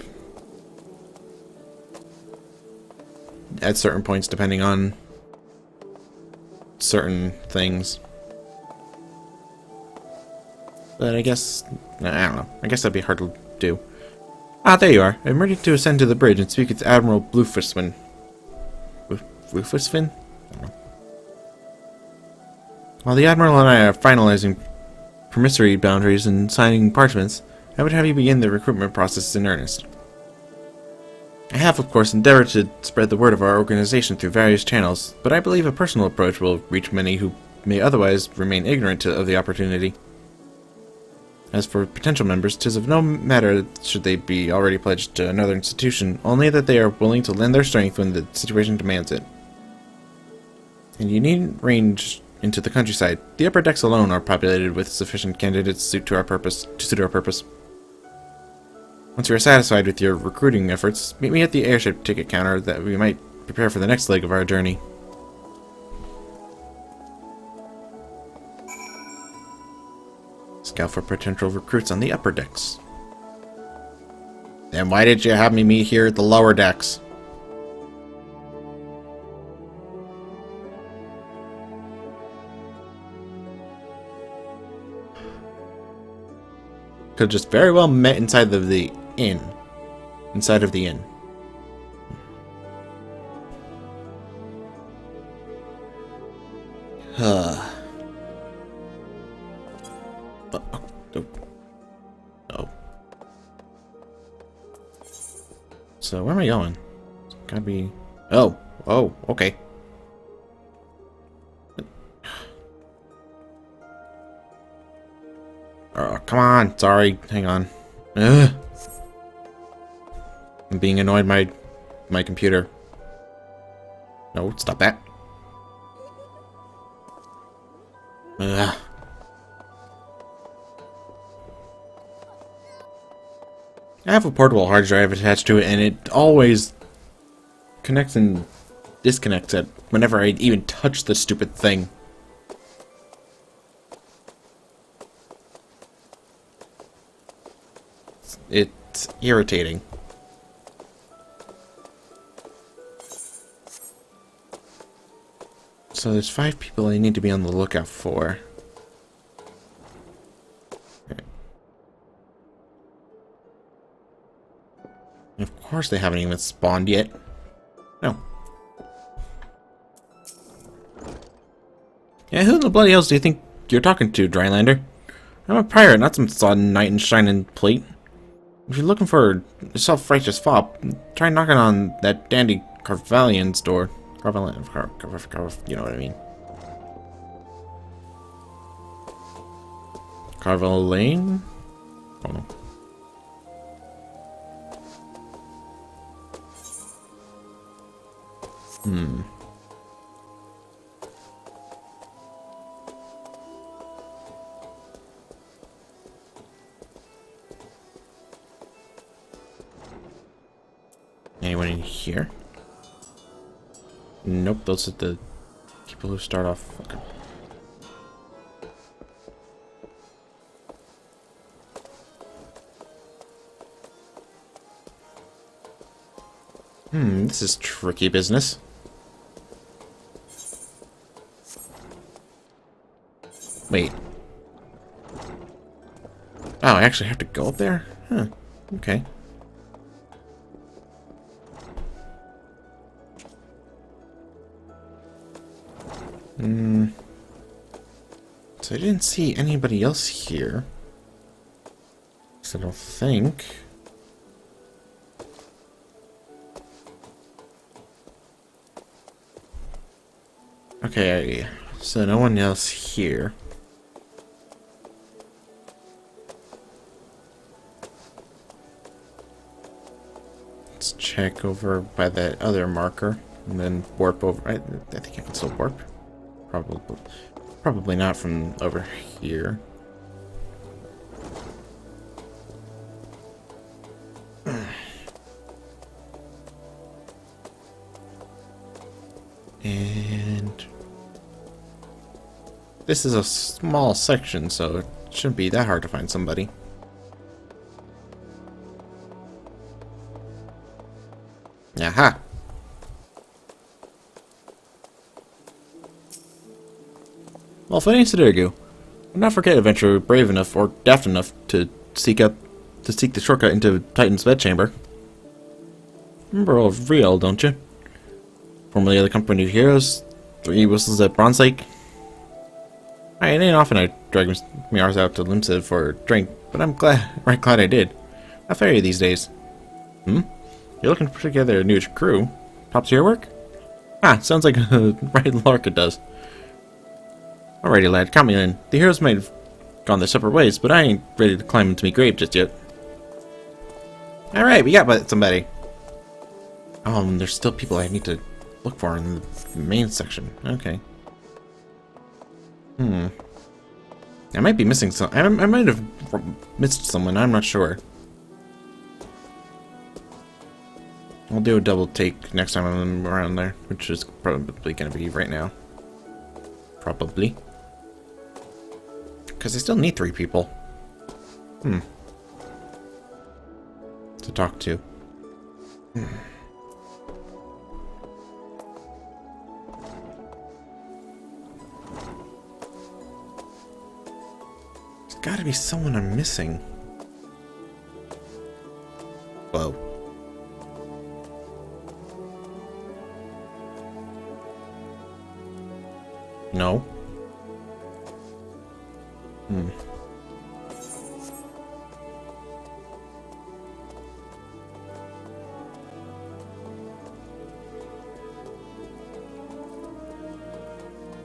Speaker 1: at certain points depending on certain things. But I guess, I don't know. I guess that'd be hard to do. Ah, there you are. I'm ready to ascend to the bridge and speak with Admiral Bluefisfin. Bluefisfin? While the Admiral and I are finalizing promissory boundaries and signing parchments, I would have you begin the recruitment process in earnest. I have, of course, endeavored to spread the word of our organization through various channels, but I believe a personal approach will reach many who may otherwise remain ignorant of the opportunity. As for potential members, 'tis of no matter should they be already pledged to another institution, only that they are willing to lend their strength when the situation demands it. And you needn't range into the countryside. The upper decks alone are populated with sufficient candidates to suit our purpose. Once you are satisfied with your recruiting efforts, meet me at the airship ticket counter that we might prepare for the next leg of our journey. Scout for potential recruits on the upper decks. Then why did you have me meet here at the lower decks? Could just very well met inside of the inn. Inside of the inn. Oh. So where am I going? It's gotta be. Oh, okay. Oh, come on. Sorry. Hang on. Ugh. I'm being annoyed by my computer. No, stop that. Ugh. I have a portable hard drive attached to it, and it always connects and disconnects it whenever I even touch the stupid thing. It's irritating. So there's 5 people I need to be on the lookout for. Of course they haven't even spawned yet. No. Yeah, who in the bloody hell do you think you're talking to, Drylander? I'm a pirate, not some sodden knight in shining plate. If you're looking for a self-righteous fop, try knocking on that dandy Carvalian's door. You know what I mean. Carvel Lane? Oh no. Anyone in here? Nope, those are the people who start off. Okay. This is tricky business. Wait. Oh, I actually have to go up there? Huh. Okay. So I didn't see anybody else here. So I don't think. Okay, so no one else here. Let's check over by that other marker and then warp over. I think I can still warp. Probably not from over here. And this is a small section, so it shouldn't be that hard to find somebody. Aha! Well, thanks to Dergu. Do not forget adventurer brave enough or daft enough to seek the shortcut into Titan's bedchamber. Remember old Riel, don't you? Formerly of the company of heroes, 3 whistles at Bronze Lake. It ain't often I drag Miars out to Limsid for a drink, but I'm glad I did. How fair are you these days? You're looking to put together a new crew? Top tier work? Sounds like right Larka does. Alrighty, lad, count me in. The heroes might have gone their separate ways, but I ain't ready to climb into me grave just yet. Alright, we got somebody. Oh, and there's still people I need to look for in the main section. Okay. I might be missing some. I might have missed someone. I'm not sure. I'll do a double take next time I'm around there, which is probably going to be right now. Probably. Because I still need 3 people. To talk to. There's gotta be someone I'm missing. Whoa. No.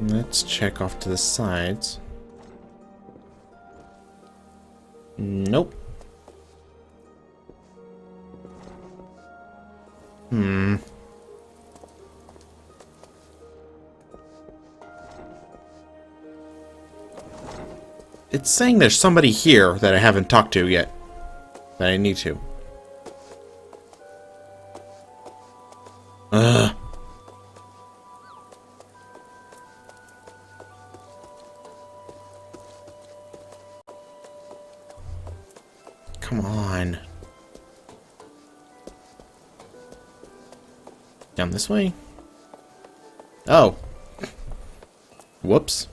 Speaker 1: Let's check off to the sides. Nope. It's saying there's somebody here that I haven't talked to yet. That I need to. Ugh. Come on. Down this way? Oh. Whoops.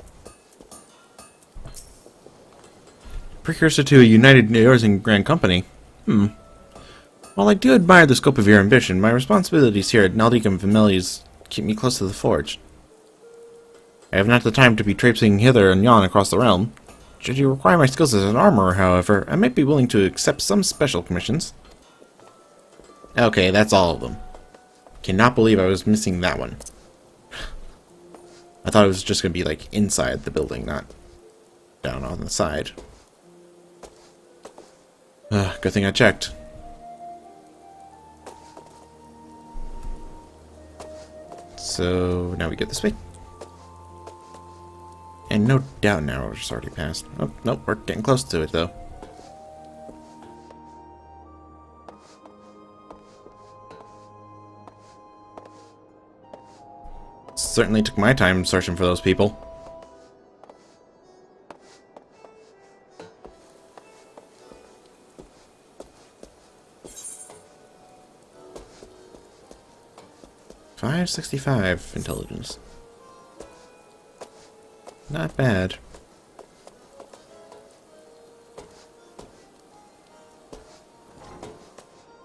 Speaker 1: Precursor to a united yours and grand company. While I do admire the scope of your ambition, my responsibilities here at Naldicum Families keep me close to the forge. I have not the time to be traipsing hither and yon across the realm. Should you require my skills as an armorer, however, I might be willing to accept some special commissions. Okay, that's all of them. Cannot believe I was missing that one. I thought it was just going to be, like, inside the building, not down on the side. Good thing I checked. So, now we get this way. And no doubt an hour's already passed. Oh, nope, we're getting close to it, though. Certainly took my time searching for those people. .565 intelligence. Not bad.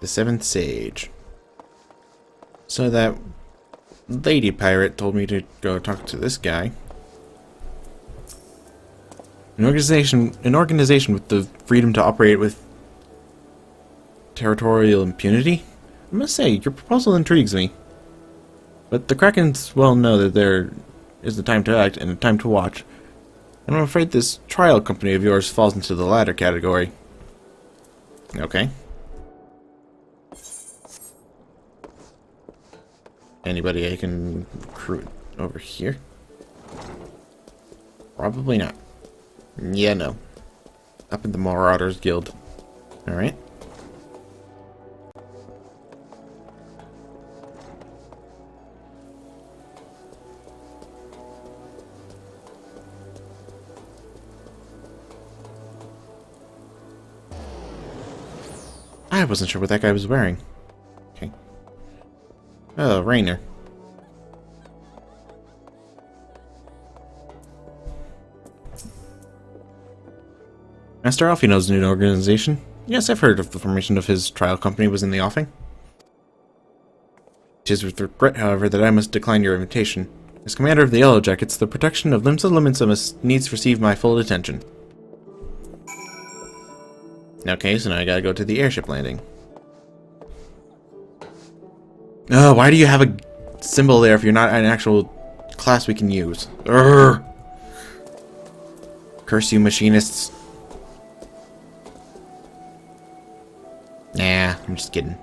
Speaker 1: The 7th Sage. So that lady pirate told me to go talk to this guy. An organization with the freedom to operate with territorial impunity? I must say, your proposal intrigues me. But the Krakens well know that there is a time to act and a time to watch. And I'm afraid this trial company of yours falls into the latter category. Okay. Anybody I can recruit over here? Probably not. Yeah, no. Up in the Marauders Guild. Alright. I wasn't sure what that guy was wearing. Okay. Oh, Rainer. Master Alfie knows the new organization. Yes, I've heard of the formation of his trial company was in the offing. It is with regret, however, that I must decline your invitation. As commander of the Yellow Jackets, the protection of limbs and limits must needs receive my full attention. Okay, so now I gotta go to the airship landing. Oh, why do you have a symbol there if you're not an actual class we can use? Urgh! Curse you, machinists. Nah, I'm just kidding.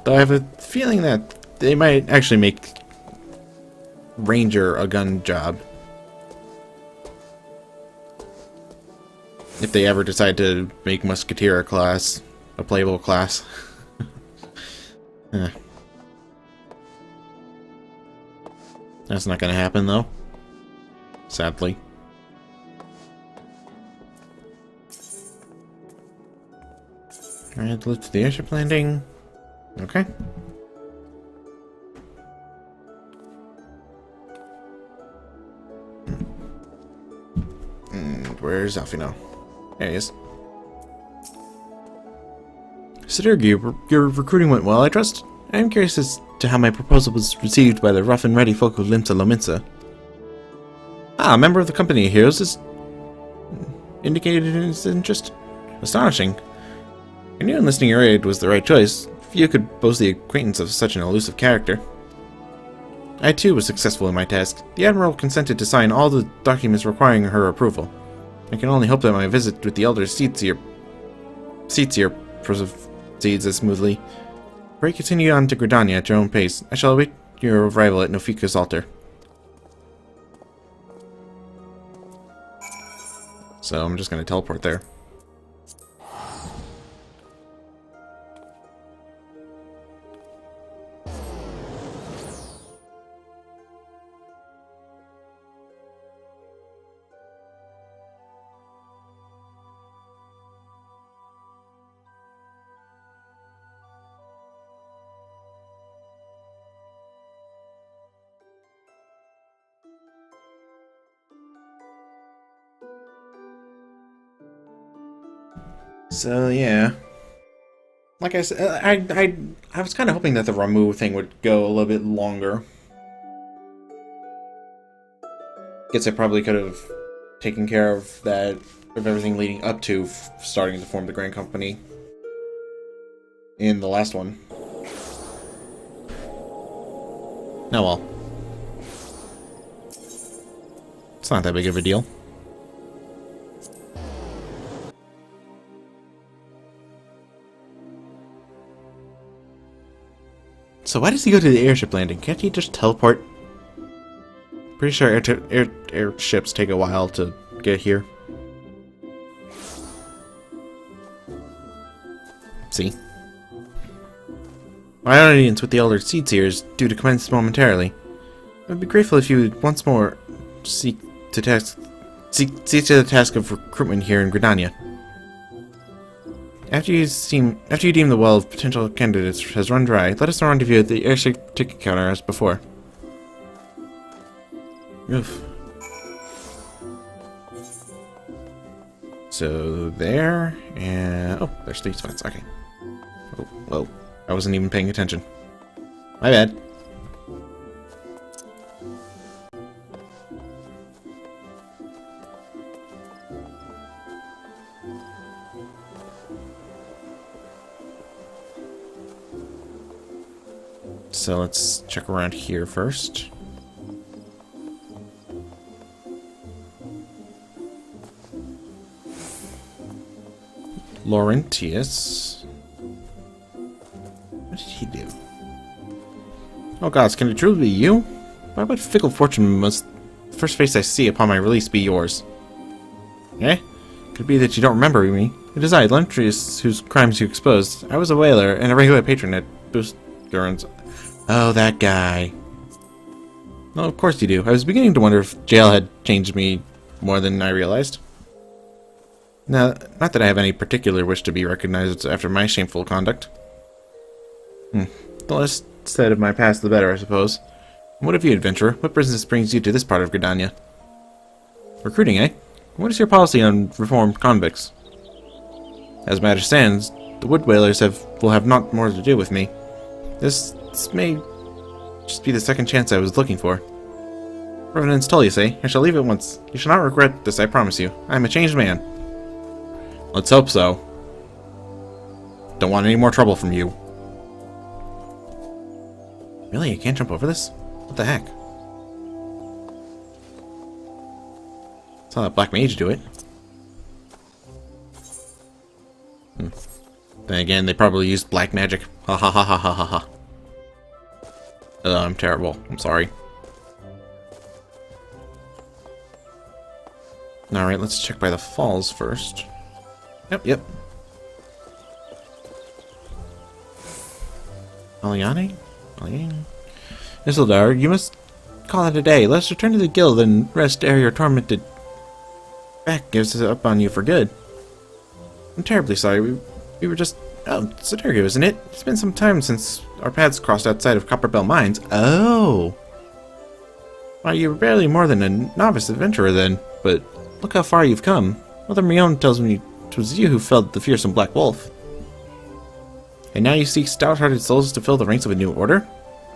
Speaker 1: Though I have a feeling that they might actually make Ranger a gun job. If they ever decide to make Musketeer a class, a playable class. That's not gonna happen, though. Sadly. Alright, let's the airship landing. Okay. And where's Alfie now? There he is. Sidergi, your recruiting went well, I trust? I am curious as to how my proposal was received by the rough and ready folk of Limsa Lominsa. Ah, a member of the company of heroes is indicated his interest. Astonishing. I knew enlisting your aid was the right choice. Few could boast the acquaintance of such an elusive character. I too was successful in my task. The Admiral consented to sign all the documents requiring her approval. I can only hope that my visit with the Elder Seatsier proceeds as smoothly. Pray continue on to Gridania at your own pace. I shall await your arrival at Nofika's altar. So I'm just going to teleport there. So yeah, like I said, I was kind of hoping that the Ramu thing would go a little bit longer. Guess I probably could have taken care of that, of everything leading up to starting to form the Grand Company in the last one. Oh well, it's not that big of a deal. So why does he go to the airship landing? Can't he just teleport? Pretty sure airships take a while to get here. See? My audience with the Elder Seatsier is due to commence momentarily. I would be grateful if you would once more seek to the task of recruitment here in Gridania. After you deem the well of potential candidates has run dry, let us rendezvous at the airship ticket counter as before. Oof. So there, and oh, there's 3 spots. Okay. Oh, whoa! I wasn't even paying attention. My bad. So let's check around here first. Laurentius. What did he do? Oh gods, can it truly be you? Why would fickle fortune must the first face I see upon my release be yours? Eh? Could be that you don't remember me. It is I, Laurentius, whose crimes you exposed. I was a whaler and a regular patron at Booster's. Oh, that guy. Well, of course you do. I was beginning to wonder if jail had changed me more than I realized. Now, not that I have any particular wish to be recognized after my shameful conduct. The less said of my past, the better, I suppose. What of you, adventurer? What business brings you to this part of Gridania? Recruiting, eh? What is your policy on reformed convicts? As matter stands, the wood whalers will have not more to do with me. This may just be the second chance I was looking for. Revenant's told you, say. I shall leave at once. You shall not regret this, I promise you. I am a changed man. Let's hope so. Don't want any more trouble from you. Really? You can't jump over this? What the heck? Saw that black mage do it. Then again, they probably used black magic. Ha ha ha ha ha ha ha. I'm terrible. I'm sorry. Alright, let's check by the falls first. Yep. Aliane? Isildar, you must call it a day. Let's return to the guild and rest ere your tormented back gives up on you for good. I'm terribly sorry. We were just... Oh, Sodergo, isn't it? It's been some time since our paths crossed outside of Copperbell Mines. Oh! Why, you were barely more than a novice adventurer then, but look how far you've come. Mother Mion tells me it was you who felled the fearsome Black Wolf. And now you seek stout-hearted souls to fill the ranks of a new order?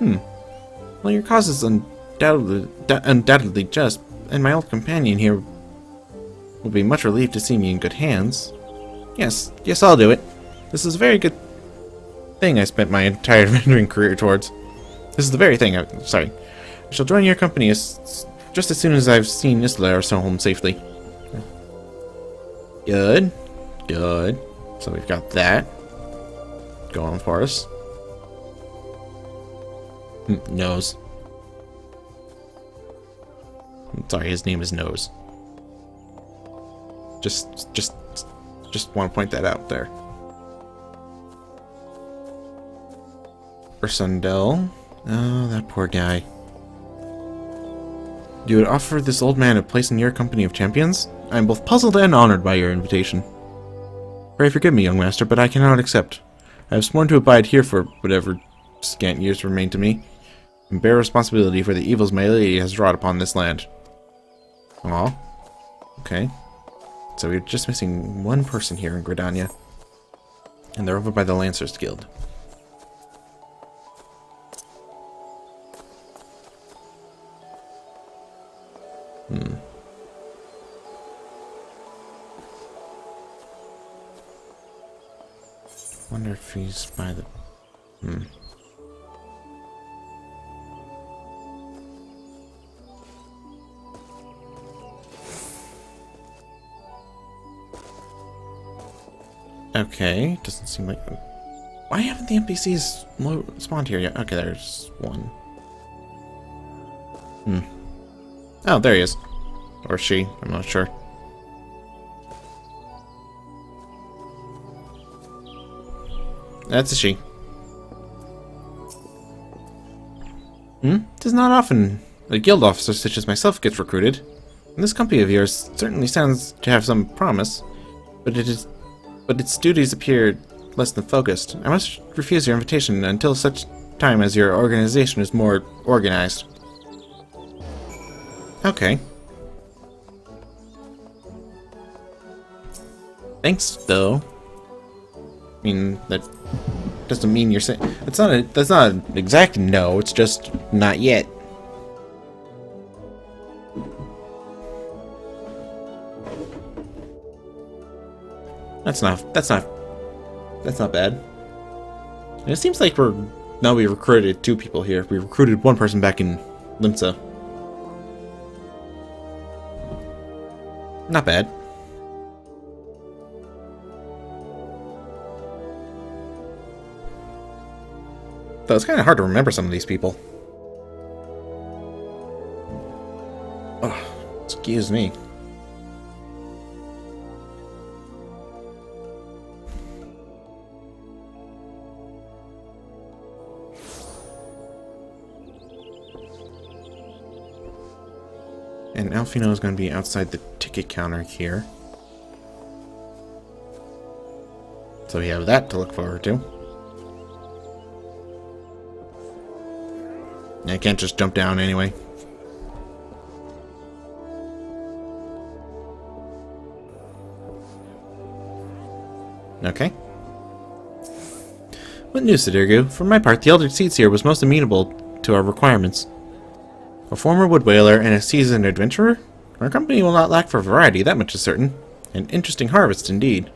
Speaker 1: Well, your cause is undoubtedly just, and my old companion here will be much relieved to see me in good hands. Yes, I'll do it. This is a very good thing I spent my entire adventuring career towards. This is the very thing sorry. I shall join your company just as soon as I've seen Isla home safely. Good. So we've got that going for us. Nose. I'm sorry, his name is Nose. Just want to point that out there. Ursundel. Oh, that poor guy. You would offer this old man a place in your company of champions? I am both puzzled and honored by your invitation. Pray forgive me, young master, but I cannot accept. I have sworn to abide here for whatever scant years remain to me, and bear responsibility for the evils my lady has wrought upon this land. Aw. Okay. So we're just missing one person here in Gridania. And they're over by the Lancers Guild. Wonder if he's by the... Okay, doesn't seem like... Why haven't the NPCs spawned here yet? Okay, there's one. Oh, there he is. Or she, I'm not sure. That's a she. It is not often a guild officer such as myself gets recruited. And this company of yours certainly sounds to have some promise, but its duties appear less than focused. I must refuse your invitation until such time as your organization is more organized. Okay. Thanks, though. I mean, that doesn't mean you're saying... That's not an exact no, it's just not yet. That's not bad. And it seems like we recruited 2 people here. We recruited 1 person back in Limsa. Not bad. Though it's kind of hard to remember some of these people. Oh, excuse me. And Alfino is going to be outside the ticket counter here. So we have that to look forward to. I can't just jump down anyway. Okay. What news, Sodergo? For my part, the Elder Seeds here was most amenable to our requirements. A former wood whaler and a seasoned adventurer? Our company will not lack for variety, that much is certain. An interesting harvest indeed.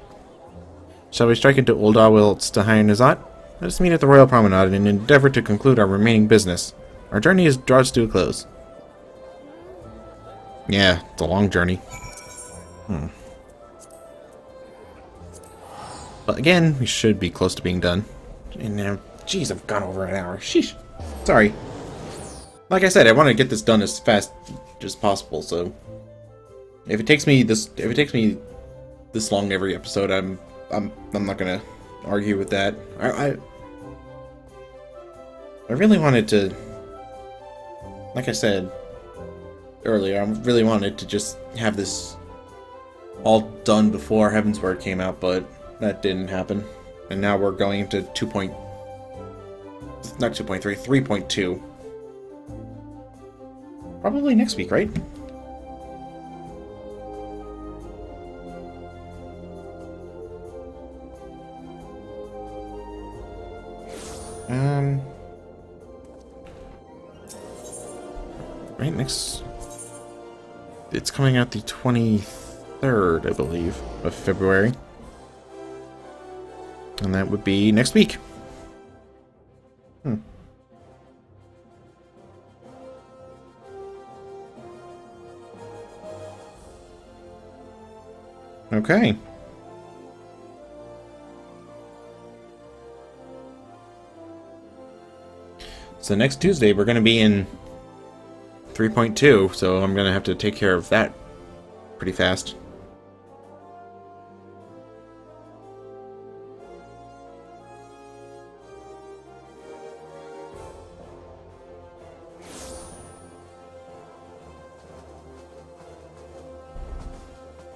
Speaker 1: Shall we strike into Old Awilstahainazat? Let us meet at the Royal Promenade and endeavor to conclude our remaining business. Our journey draws to a close. Yeah, it's a long journey. But again, we should be close to being done. And now, jeez, I've gone over an hour. Sheesh. Sorry. Like I said, I want to get this done as fast as possible. So, if it takes me this long every episode, I'm not gonna argue with that. I really wanted to like I said earlier, I really wanted to just have this all done before Heaven's Word came out, but that didn't happen. And now we're going into 3.2. Probably next week, right? Right next... It's coming out the 23rd, I believe, of February. And that would be next week. Okay. So next Tuesday we're going to be in 3.2, so I'm going to have to take care of that pretty fast.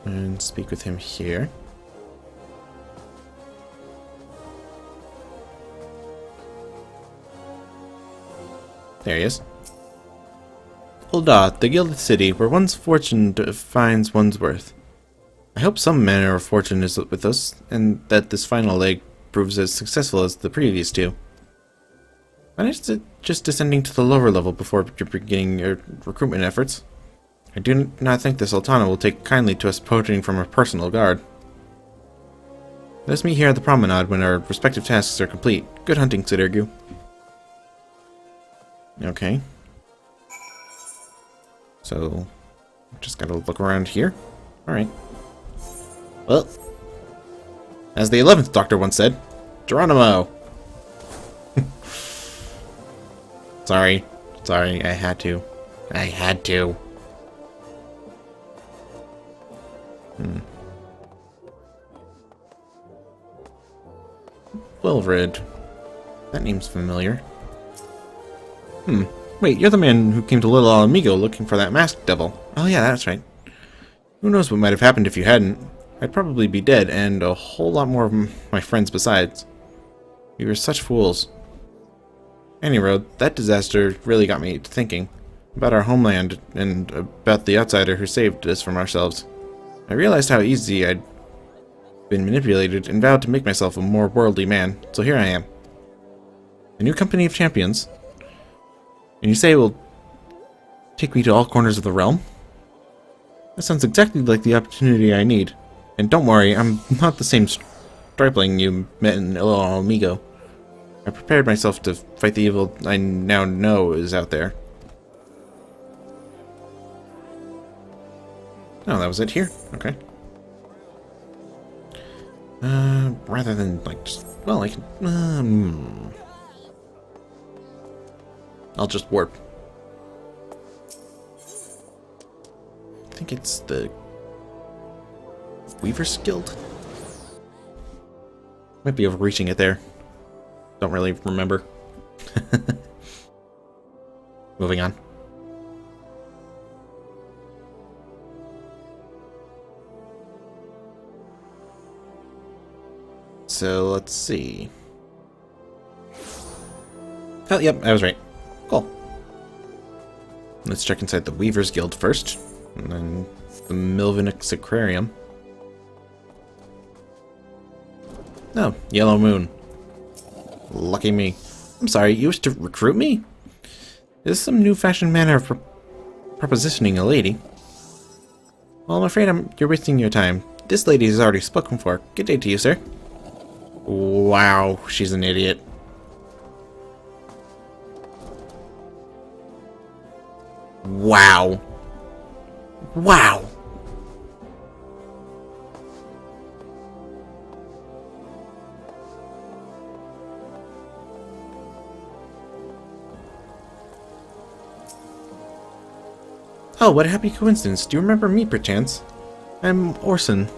Speaker 1: And speak with him here. There he is. Ulda, the Gilded City, where one's fortune defines one's worth. I hope some manner of fortune is with us, and that this final leg proves as successful as the previous two. Why not just descending to the lower level before beginning your recruitment efforts? I do not think the Sultana will take kindly to us poaching from her personal guard. Let us meet here at the promenade when our respective tasks are complete. Good hunting, Sidergu. Okay. So, just gotta look around here. Alright. Well, as the 11th Doctor once said, Geronimo! Sorry, I had to. Wilfred. That name's familiar. Wait, you're the man who came to Little Amigo looking for that masked devil. Oh yeah, that's right. Who knows what might have happened if you hadn't. I'd probably be dead, and a whole lot more of my friends besides. We were such fools. Anyway, that disaster really got me thinking about our homeland and about the outsider who saved us from ourselves. I realized how easy I'd been manipulated and vowed to make myself a more worldly man, so here I am. A new company of champions. And you say it will take me to all corners of the realm? That sounds exactly like the opportunity I need. And don't worry, I'm not the same stripling you met in Little Amigo. I prepared myself to fight the evil I now know is out there. Oh, that was it here? Okay. Rather than, like, just... Well, I can... I'll just warp. I think it's the... Weaver's Guild? Might be overreaching it there. Don't really remember. Moving on. So, let's see. Oh, yep, I was right. Cool. Let's check inside the Weaver's Guild first, and then the Milvanix Aquarium. Oh, Yellow Moon. Lucky me. I'm sorry, you wish to recruit me? Is this some new-fashioned manner of propositioning a lady? Well, I'm afraid you're wasting your time. This lady is already spoken for. Good day to you, sir. Wow, she's an idiot. Wow. Wow. Oh, what a happy coincidence. Do you remember me, perchance? I'm Orson,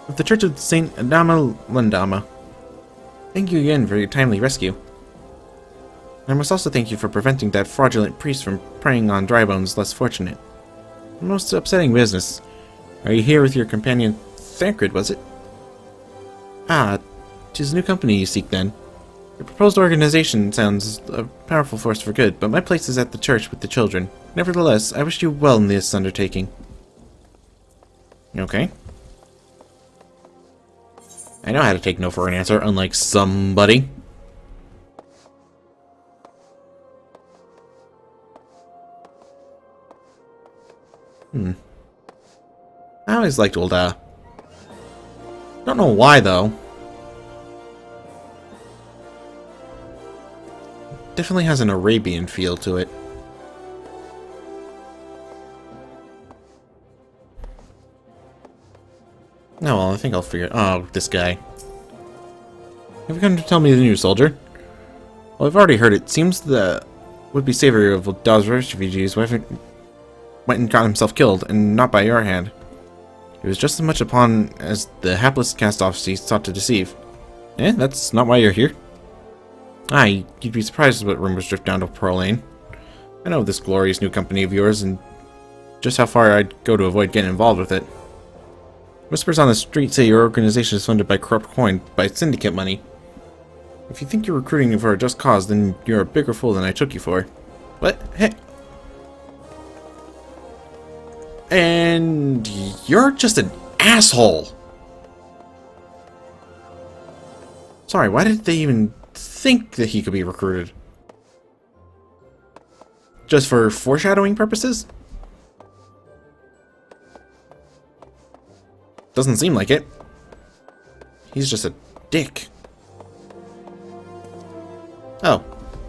Speaker 1: of the Church of St. Adama Landama. Thank you again for your timely rescue. I must also thank you for preventing that fraudulent priest from preying on dry bones less fortunate. Most upsetting business. Are you here with your companion Thancred, was it? Ah, 'tis a new company you seek then. Your proposed organization sounds a powerful force for good, but my place is at the church with the children. Nevertheless, I wish you well in this undertaking. Okay. I know how to take no for an answer, unlike somebody. I always liked old, don't know why, though. Definitely has an Arabian feel to it. Oh, well, I think I'll figure... Oh, this guy. Have you come to tell me the news, soldier? Well, I've already heard it. Seems the would-be savior of Daw's refugees went and got himself killed, and not by your hand. It was just as much a pawn as the hapless cast-offs he sought to deceive. Eh, that's not why you're here. Ah, you'd be surprised what rumors drift down to Pearl Lane. I know this glorious new company of yours, and just how far I'd go to avoid getting involved with it. Whispers on the street say your organization is funded by corrupt coin, by syndicate money. If you think you're recruiting for a just cause, then you're a bigger fool than I took you for. What? Hey. And you're just an asshole. Sorry, why did they even think that he could be recruited? Just for foreshadowing purposes? Doesn't seem like it. He's just a dick. Oh,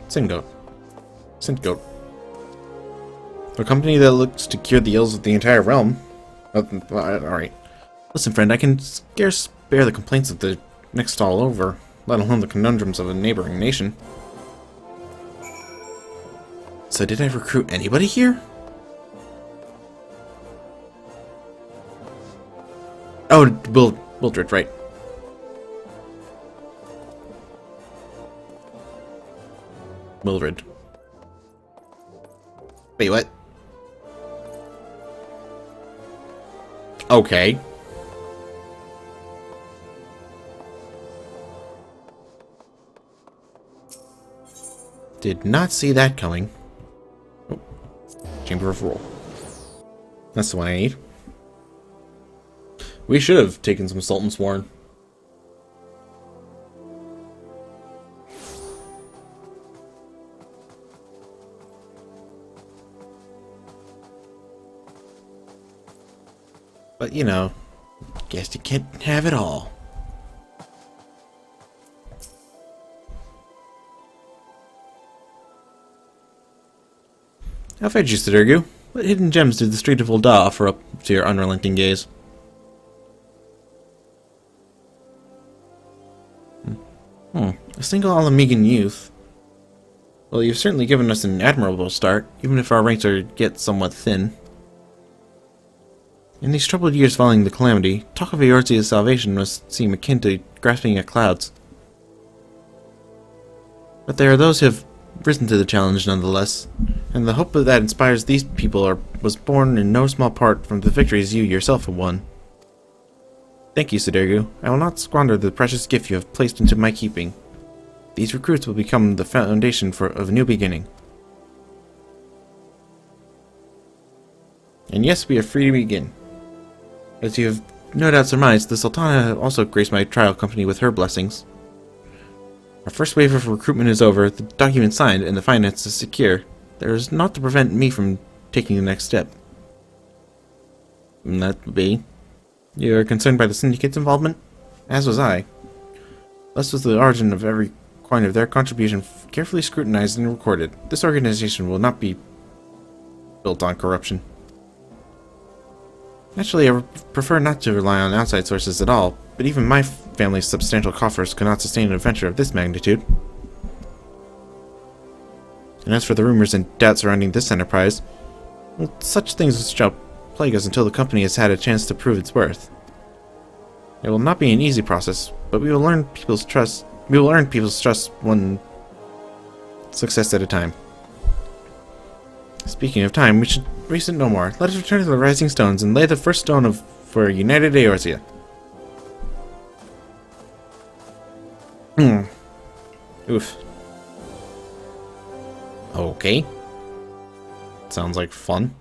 Speaker 1: Syngoat. Syngoat. A company that looks to cure the ills of the entire realm. Alright. Listen, friend, I can scarce bear the complaints of the next all over, let alone the conundrums of a neighboring nation. So did I recruit anybody here? Oh, Wildred, right. Wildred. Wait, what? Okay. Did not see that coming. Oh. Chamber of Roll. That's the one I need. We should have taken some Sultan's Sworn. But, you know, guess you can't have it all. How fed you, Sidergu? What hidden gems did the Street of Ul'dah offer up to your unrelenting gaze? A single Alamegan youth. Well, you've certainly given us an admirable start, even if our ranks are yet somewhat thin. In these troubled years following the calamity, talk of Eorzea's salvation must seem akin to grasping at clouds. But there are those who have risen to the challenge nonetheless, and the hope that inspires these people was born in no small part from the victories you yourself have won. Thank you, Sidergu. I will not squander the precious gift you have placed into my keeping. These recruits will become the foundation of a new beginning. And yes, we are free to begin. As you have no doubt surmised, the Sultana also graced my trial company with her blessings. Our first wave of recruitment is over, the document signed, and the finances secure. There is naught to prevent me from taking the next step. And that would be... You are concerned by the Syndicate's involvement? As was I. Thus was the origin of every coin of their contribution carefully scrutinized and recorded. This organization will not be built on corruption. Naturally, I would prefer not to rely on outside sources at all, but even my family's substantial coffers could not sustain an adventure of this magnitude. And as for the rumors and doubts surrounding this enterprise, well, such things shall plague us until the company has had a chance to prove its worth. It will not be an easy process, but we will earn people's trust. We will earn people's trust success at a time. Speaking of time, we should waste it no more. Let us return to the Rising Stones and lay the first stone for United Eorzea. Oof. Okay. Sounds like fun.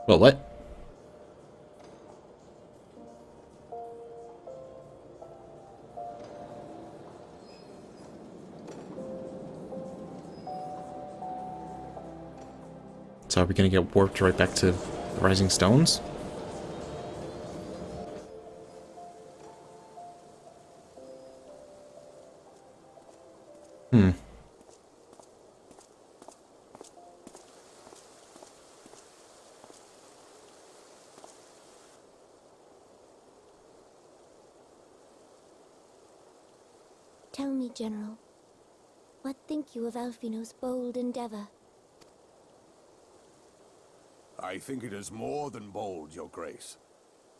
Speaker 1: Well, what? So are we gonna get warped right back to the Rising Stones?
Speaker 2: Tell me, General, what think you of Alfino's bold endeavor?
Speaker 3: I think it is more than bold, Your Grace.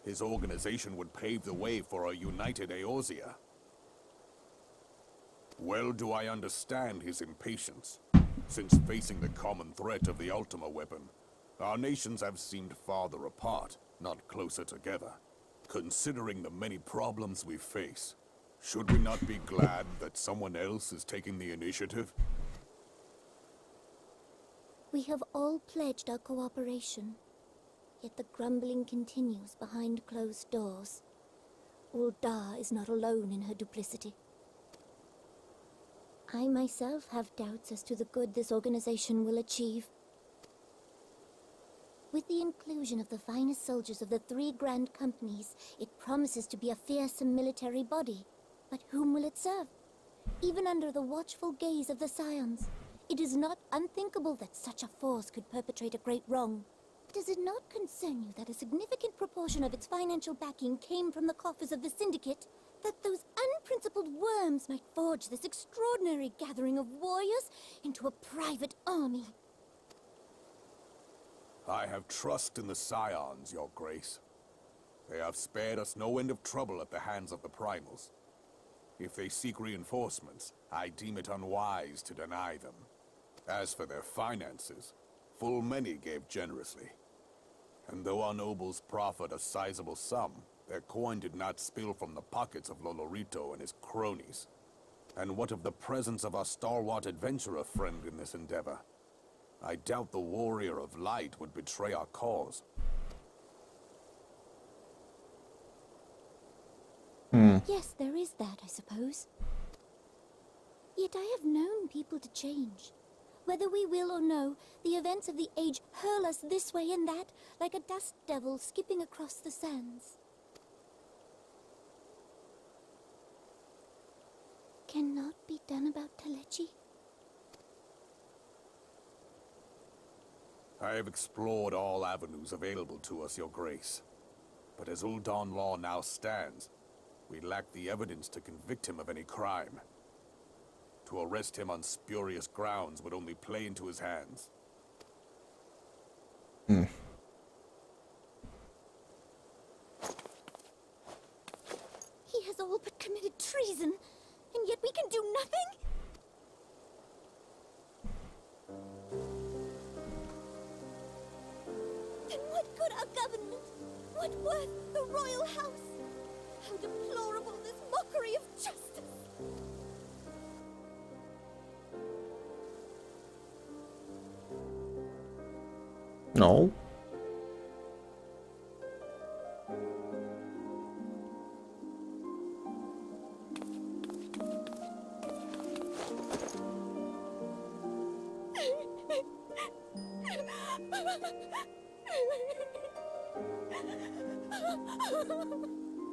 Speaker 3: His organization would pave the way for a united Eorzea. Well do I understand his impatience. Since facing the common threat of the Ultima weapon, our nations have seemed farther apart, not closer together. Considering the many problems we face, should we not be glad that someone else is taking the initiative?
Speaker 2: We have all pledged our cooperation, yet the grumbling continues behind closed doors. Ul'dah is not alone in her duplicity. I myself have doubts as to the good this organization will achieve. With the inclusion of the finest soldiers of the 3 grand companies, it promises to be a fearsome military body. But whom will it serve? Even under the watchful gaze of the Scions, it is not unthinkable that such a force could perpetrate a great wrong. Does it not concern you that a significant proportion of its financial backing came from the coffers of the Syndicate? That those unprincipled worms might forge this extraordinary gathering of warriors into a private army?
Speaker 3: I have trust in the Scions, Your Grace. They have spared us no end of trouble at the hands of the Primals. If they seek reinforcements, I deem it unwise to deny them. As for their finances, full many gave generously. And though our nobles proffered a sizable sum, their coin did not spill from the pockets of Lolorito and his cronies. And what of the presence of our stalwart adventurer friend in this endeavor? I doubt the Warrior of Light would betray our cause.
Speaker 2: Yes, there is that, I suppose. Yet I have known people to change. Whether we will or no, the events of the age hurl us this way and that, like a dust devil skipping across the sands. Cannot be done about Telechi?
Speaker 3: I have explored all avenues available to us, Your Grace. But as Ul'dah law now stands, we lack the evidence to convict him of any crime. To arrest him on spurious grounds would only play into his hands.
Speaker 2: He has all but committed treason, and yet we can do nothing? Then what good our government? What worth the royal house? How deplorable this mockery of justice!
Speaker 1: No.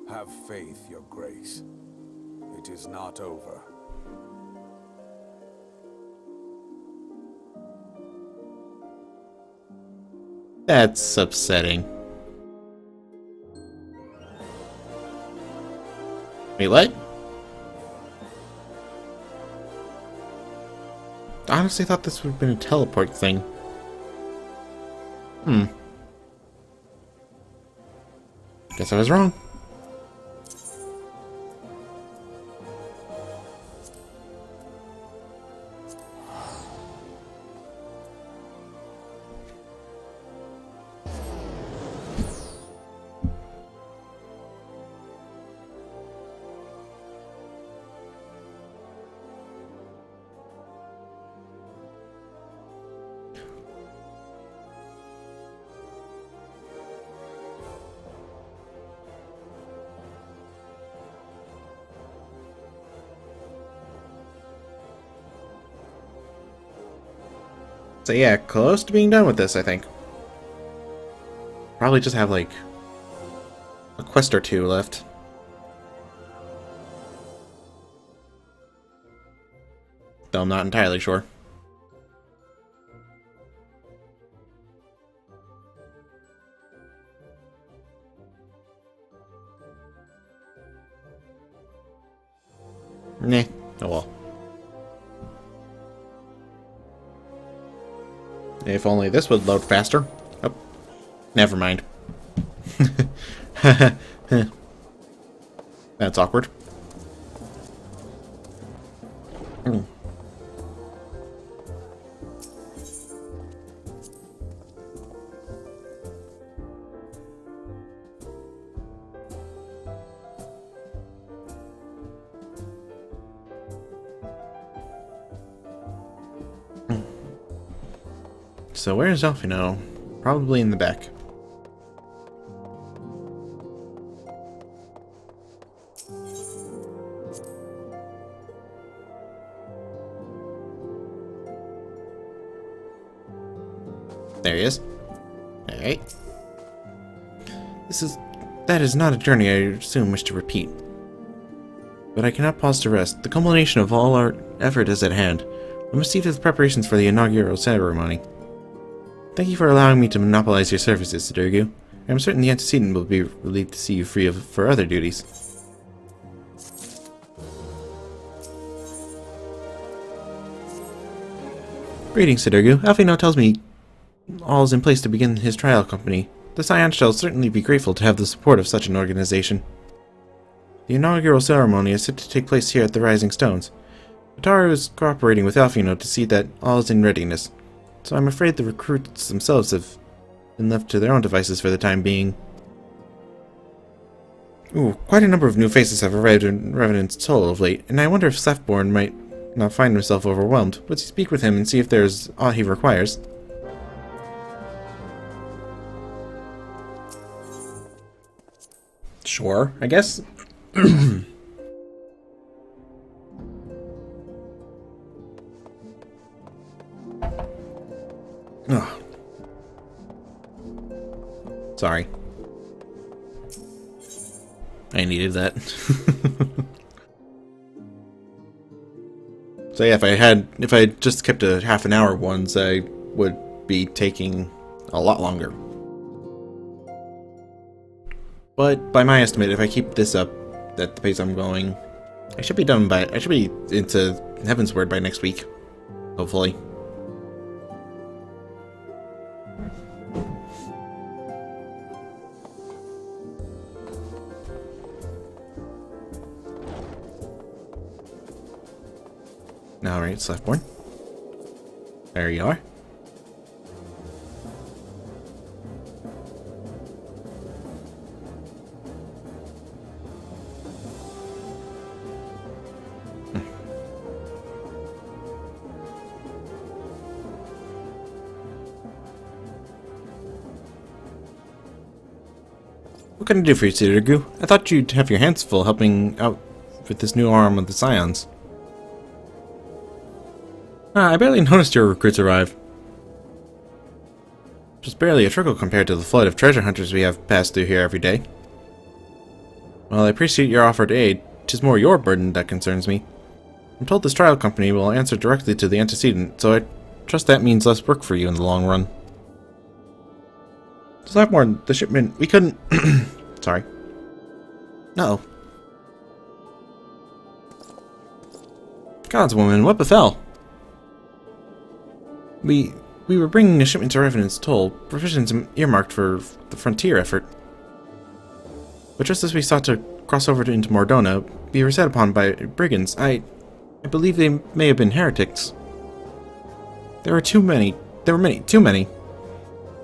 Speaker 3: Have faith, Your Grace. It is not over.
Speaker 1: That's upsetting. Wait, what? I honestly thought this would have been a teleport thing. Guess I was wrong. So yeah, close to being done with this, I think. Probably just have like a quest or two left. Though I'm not entirely sure. Nah, oh well. If only this would load faster. Oh, never mind. That's awkward. So where's Elfino? Probably in the back. There he is. Alright. That is not a journey I soon wish to repeat. But I cannot pause to rest. The culmination of all our effort is at hand. I must see to the preparations for the inaugural ceremony. Thank you for allowing me to monopolize your services, Sidurgu. I am certain the antecedent will be relieved to see you free for other duties. Greetings, Sidurgu. Elfino tells me all is in place to begin his trial company. The Scion shall certainly be grateful to have the support of such an organization. The inaugural ceremony is set to take place here at the Rising Stones. Ataru is cooperating with Elfino to see that all is in readiness, so I'm afraid the recruits themselves have been left to their own devices for the time being. Ooh, quite a number of new faces have arrived in Revenant's Toll of late, and I wonder if Slefborn might not find himself overwhelmed. Let's speak with him and see if there's aught he requires. Sure, I guess. Oh. Sorry. I needed that. So yeah, if I just kept a half an hour ones, I would be taking a lot longer. But by my estimate, if I keep this up at the pace I'm going, I should be into Heaven's Word by next week. Hopefully. Alright, Slefborn. There you are. What can I do for you, Sidurgu? I thought you'd have your hands full helping out with this new arm of the Scions. I barely noticed your recruits arrive. Just barely a trickle compared to the flood of treasure hunters we have passed through here every day. While I appreciate your offered aid, 'tis more your burden that concerns me. I'm told this trial company will answer directly to the antecedent, so I trust that means less work for you in the long run. Slefborn, the shipment, we couldn't... Sorry. Uh-oh. Gods, woman, what befell? We were bringing a shipment to Revenant's Toll, provisions earmarked for the frontier effort. But just as we sought to cross over into Mordona, we were set upon by brigands. I believe they may have been heretics. There were too many.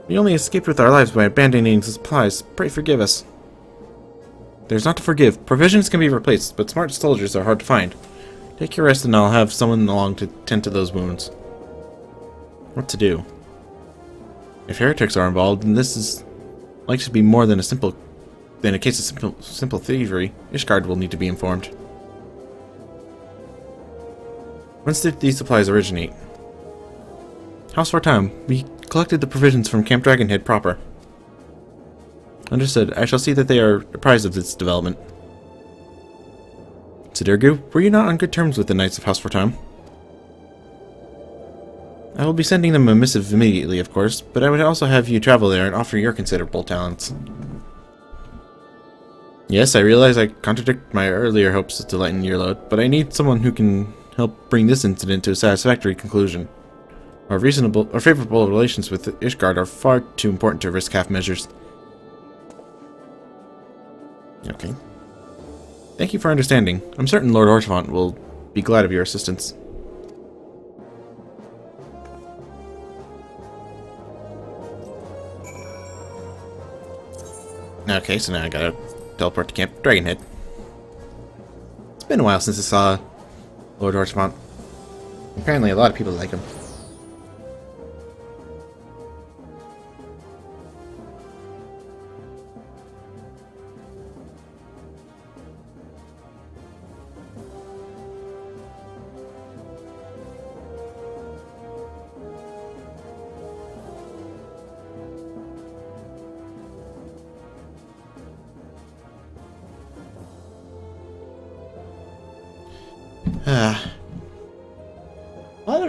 Speaker 1: We only escaped with our lives by abandoning the supplies. Pray forgive us. There's not to forgive. Provisions can be replaced, but smart soldiers are hard to find. Take your rest and I'll have someone along to tend to those wounds. What to do? If heretics are involved, then this is likely to be more than a case of simple thievery. Ishgard will need to be informed. Whence did these supplies originate? House for Time. We collected the provisions from Camp Dragonhead proper. Understood. I shall see that they are apprised of this development. Sidirgu, were you not on good terms with the Knights of House for Time? I will be sending them a missive immediately, of course, but I would also have you travel there and offer your considerable talents. Yes, I realize I contradict my earlier hopes to lighten your load, but I need someone who can help bring this incident to a satisfactory conclusion. Our favorable relations with Ishgard are far too important to risk half measures. Okay. Thank you for understanding. I'm certain Lord Ortavant will be glad of your assistance. Okay, so now I gotta teleport to Camp Dragonhead. It's been a while since I saw Lord Ortavant. Apparently a lot of people like him.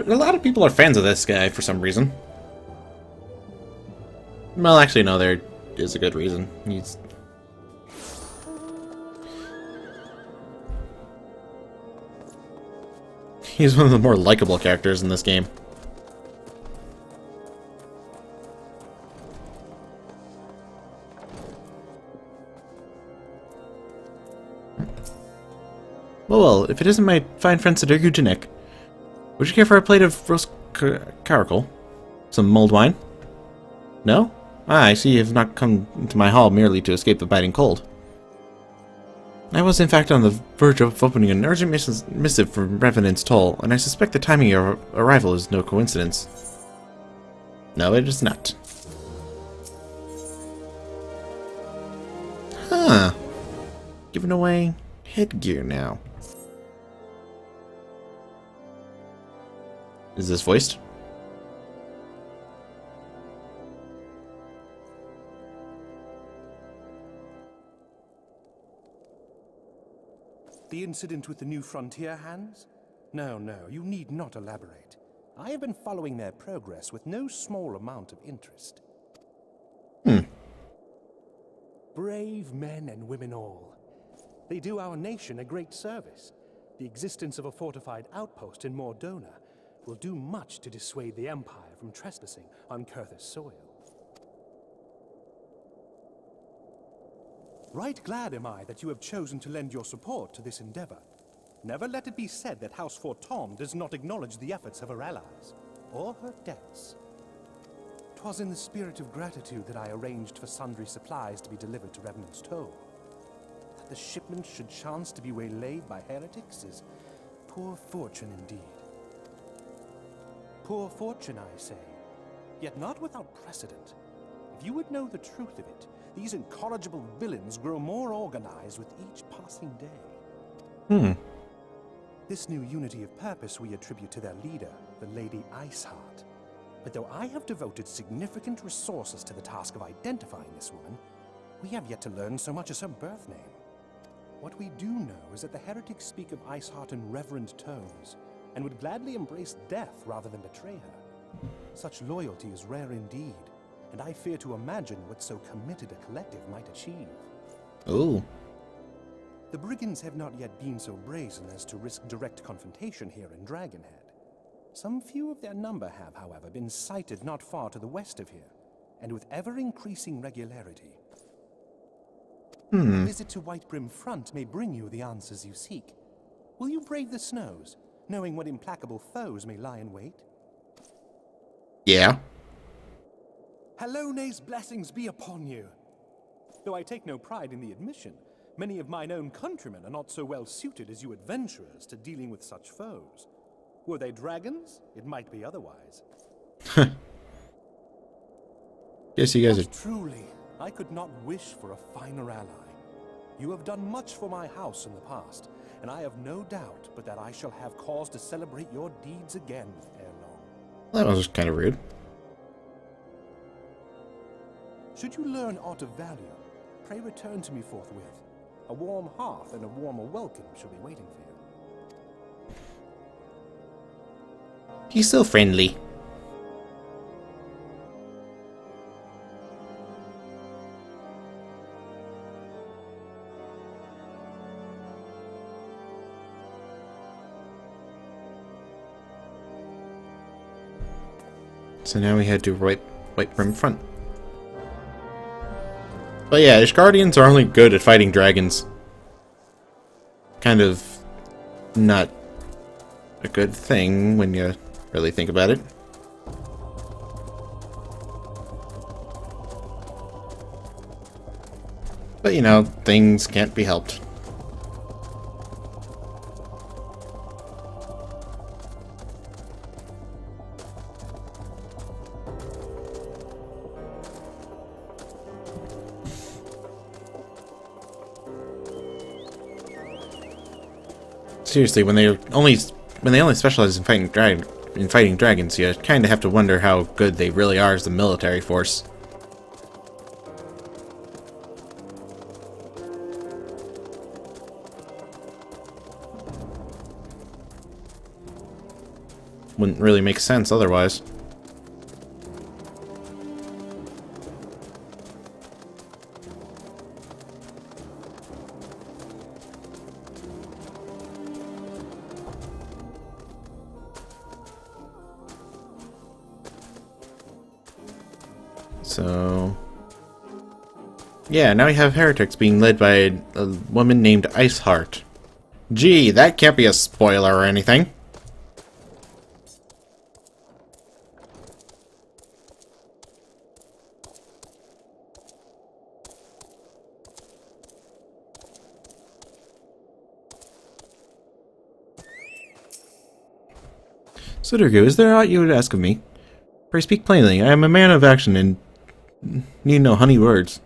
Speaker 1: A lot of people are fans of this guy for some reason. Well, actually, no, there is a good reason. He's one of the more likable characters in this game. Well, if it isn't my fine friend Sidirgu Janek, would you care for a plate of roast caracal? Some mulled wine? No? Ah, I see you have not come into my hall merely to escape the biting cold. I was in fact on the verge of opening an urgent missive from Revenant's Toll, and I suspect the timing of your arrival is no coincidence. No, it is not. Huh. Giving away headgear now. Is this voiced?
Speaker 4: The incident with the New Frontier hands? No, you need not elaborate. I have been following their progress with no small amount of interest. Brave men and women all. They do our nation a great service. The existence of a fortified outpost in Mordona will do much to dissuade the Empire from trespassing on Kurthus soil. Right glad am I that you have chosen to lend your support to this endeavor. Never let it be said that House Fortom does not acknowledge the efforts of her allies, or her debts. 'Twas in the spirit of gratitude that I arranged for sundry supplies to be delivered to Revenant's Toll. That the shipment should chance to be waylaid by heretics is poor fortune indeed. Poor fortune, I say, yet not without precedent. If you would know the truth of it, these incorrigible villains grow more organized with each passing day. This new unity of purpose we attribute to their leader, the Lady Iceheart. But though I have devoted significant resources to the task of identifying this woman, we have yet to learn so much as her birth name. What we do know is that the heretics speak of Iceheart in reverent tones, and would gladly embrace death rather than betray her. Such loyalty is rare indeed, and I fear to imagine what so committed a collective might achieve.
Speaker 1: Ooh.
Speaker 4: The brigands have not yet been so brazen as to risk direct confrontation here in Dragonhead. Some few of their number have, however, been sighted not far to the west of here, and with ever-increasing regularity. A visit to Whitebrim Front may bring you the answers you seek. Will you brave the snows, knowing what implacable foes may lie in wait?
Speaker 1: Yeah.
Speaker 4: Hallone's blessings be upon you. Though I take no pride in the admission, many of mine own countrymen are not so well suited as you adventurers to dealing with such foes. Were they dragons, it might be otherwise.
Speaker 1: Yes, you guys are.
Speaker 4: Truly, I could not wish for a finer ally. You have done much for my house in the past, and I have no doubt but that I shall have cause to celebrate your deeds again ere long.
Speaker 1: That was kind of rude.
Speaker 4: Should you learn aught of value, pray return to me forthwith. A warm hearth and a warmer welcome shall be waiting for you.
Speaker 1: He's so friendly. So now we head to White Brim Front. But yeah, Ishgardians are only good at fighting dragons. Kind of not a good thing when you really think about it. But you know, things can't be helped. Seriously, when they only specialize in fighting dragons, you kind of have to wonder how good they really are as a military force. Wouldn't really make sense otherwise. So, yeah, now we have heretics being led by a woman named Iceheart. Gee, that can't be a spoiler or anything. Sudoku, is there aught you would ask of me? Pray speak plainly. I am a man of action and need no honey words.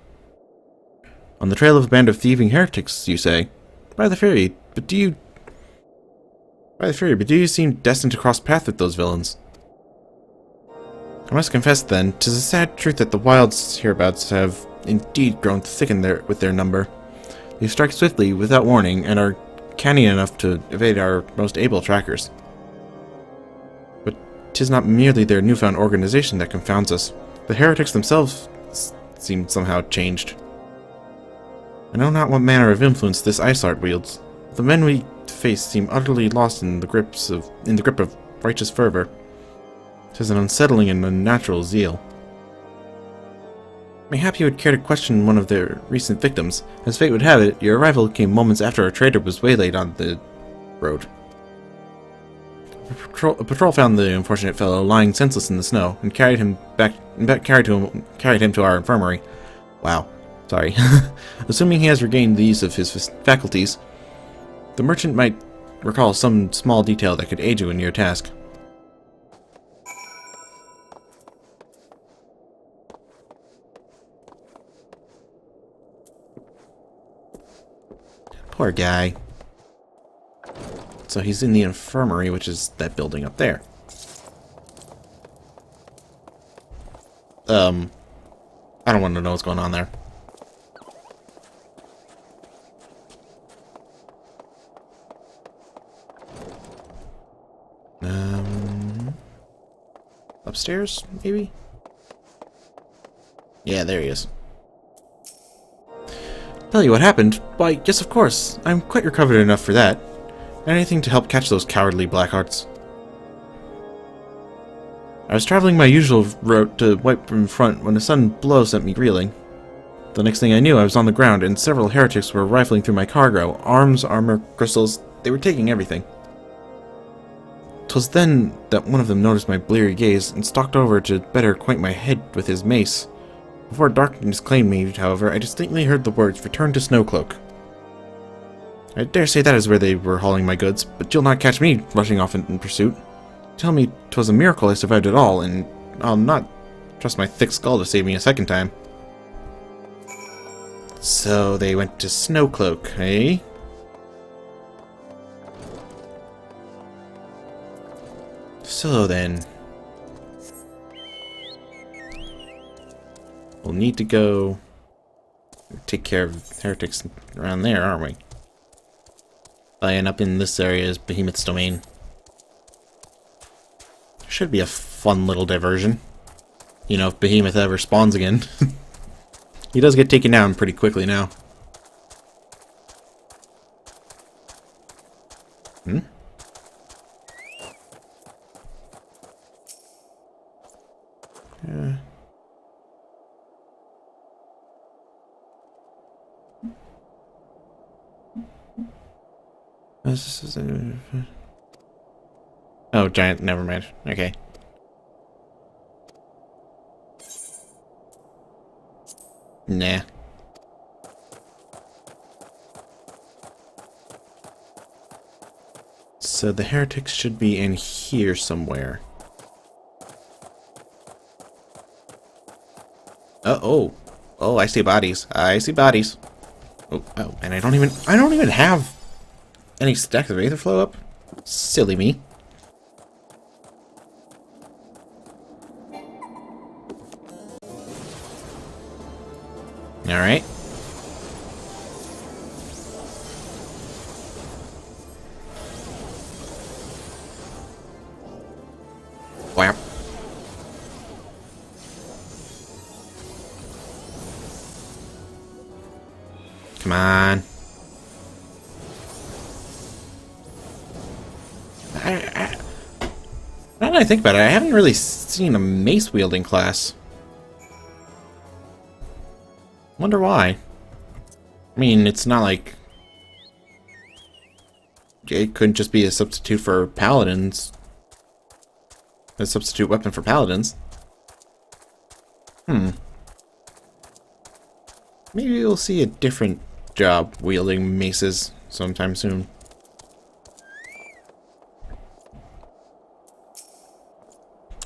Speaker 1: On the trail of a band of thieving heretics, you say? By the Fury, but do you seem destined to cross paths with those villains? I must confess, then, 'tis a sad truth that the wilds hereabouts have indeed grown thick with their number. They strike swiftly, without warning, and are canny enough to evade our most able trackers. But 'tis not merely their newfound organization that confounds us. The heretics themselves seem somehow changed. I know not what manner of influence this Iceheart wields. The men we face seem utterly lost in the grip of righteous fervor. 'Tis an unsettling and unnatural zeal. Mayhap you would care to question one of their recent victims. As fate would have it, your arrival came moments after a trader was waylaid on the road. A patrol found the unfortunate fellow lying senseless in the snow and carried him to our infirmary. Wow, sorry. Assuming he has regained the use of his faculties, the merchant might recall some small detail that could aid you in your task. Poor guy. So he's in the infirmary, which is that building up there. I don't want to know what's going on there. Upstairs, maybe? Yeah, there he is. Tell you what happened? Why, yes, of course. I'm quite recovered enough for that. Anything to help catch those cowardly blackhearts. I was traveling my usual route to White Brim Front when a sudden blow sent me reeling. The next thing I knew, I was on the ground, and several heretics were rifling through my cargo. Arms, armor, crystals, they were taking everything. 'Twas then that one of them noticed my bleary gaze and stalked over to better acquaint my head with his mace. Before darkness claimed me, however, I distinctly heard the words, "Return to Snowcloak." I dare say that is where they were hauling my goods, but you'll not catch me rushing off in pursuit. Tell me 'twas a miracle I survived at all, and I'll not trust my thick skull to save me a second time. So they went to Snowcloak, eh? So then, We'll need to go take care of heretics around there, aren't we? And up in this area is Behemoth's domain. Should be a fun little diversion. You know, if Behemoth ever spawns again. He does get taken down pretty quickly now. Hmm? Oh, giant, never mind. Okay. Nah. So the heretics should be in here somewhere. Oh. Oh, I see bodies. I see bodies. Oh, and I don't even have any stacks of Aetherflow up. Silly me. Alright. Whap. Come on. Now that I think about it, I haven't really seen a mace-wielding class. Wonder why. I mean, it's not like it couldn't just be a substitute for paladins. A substitute weapon for paladins. Maybe we'll see a different job wielding maces sometime soon.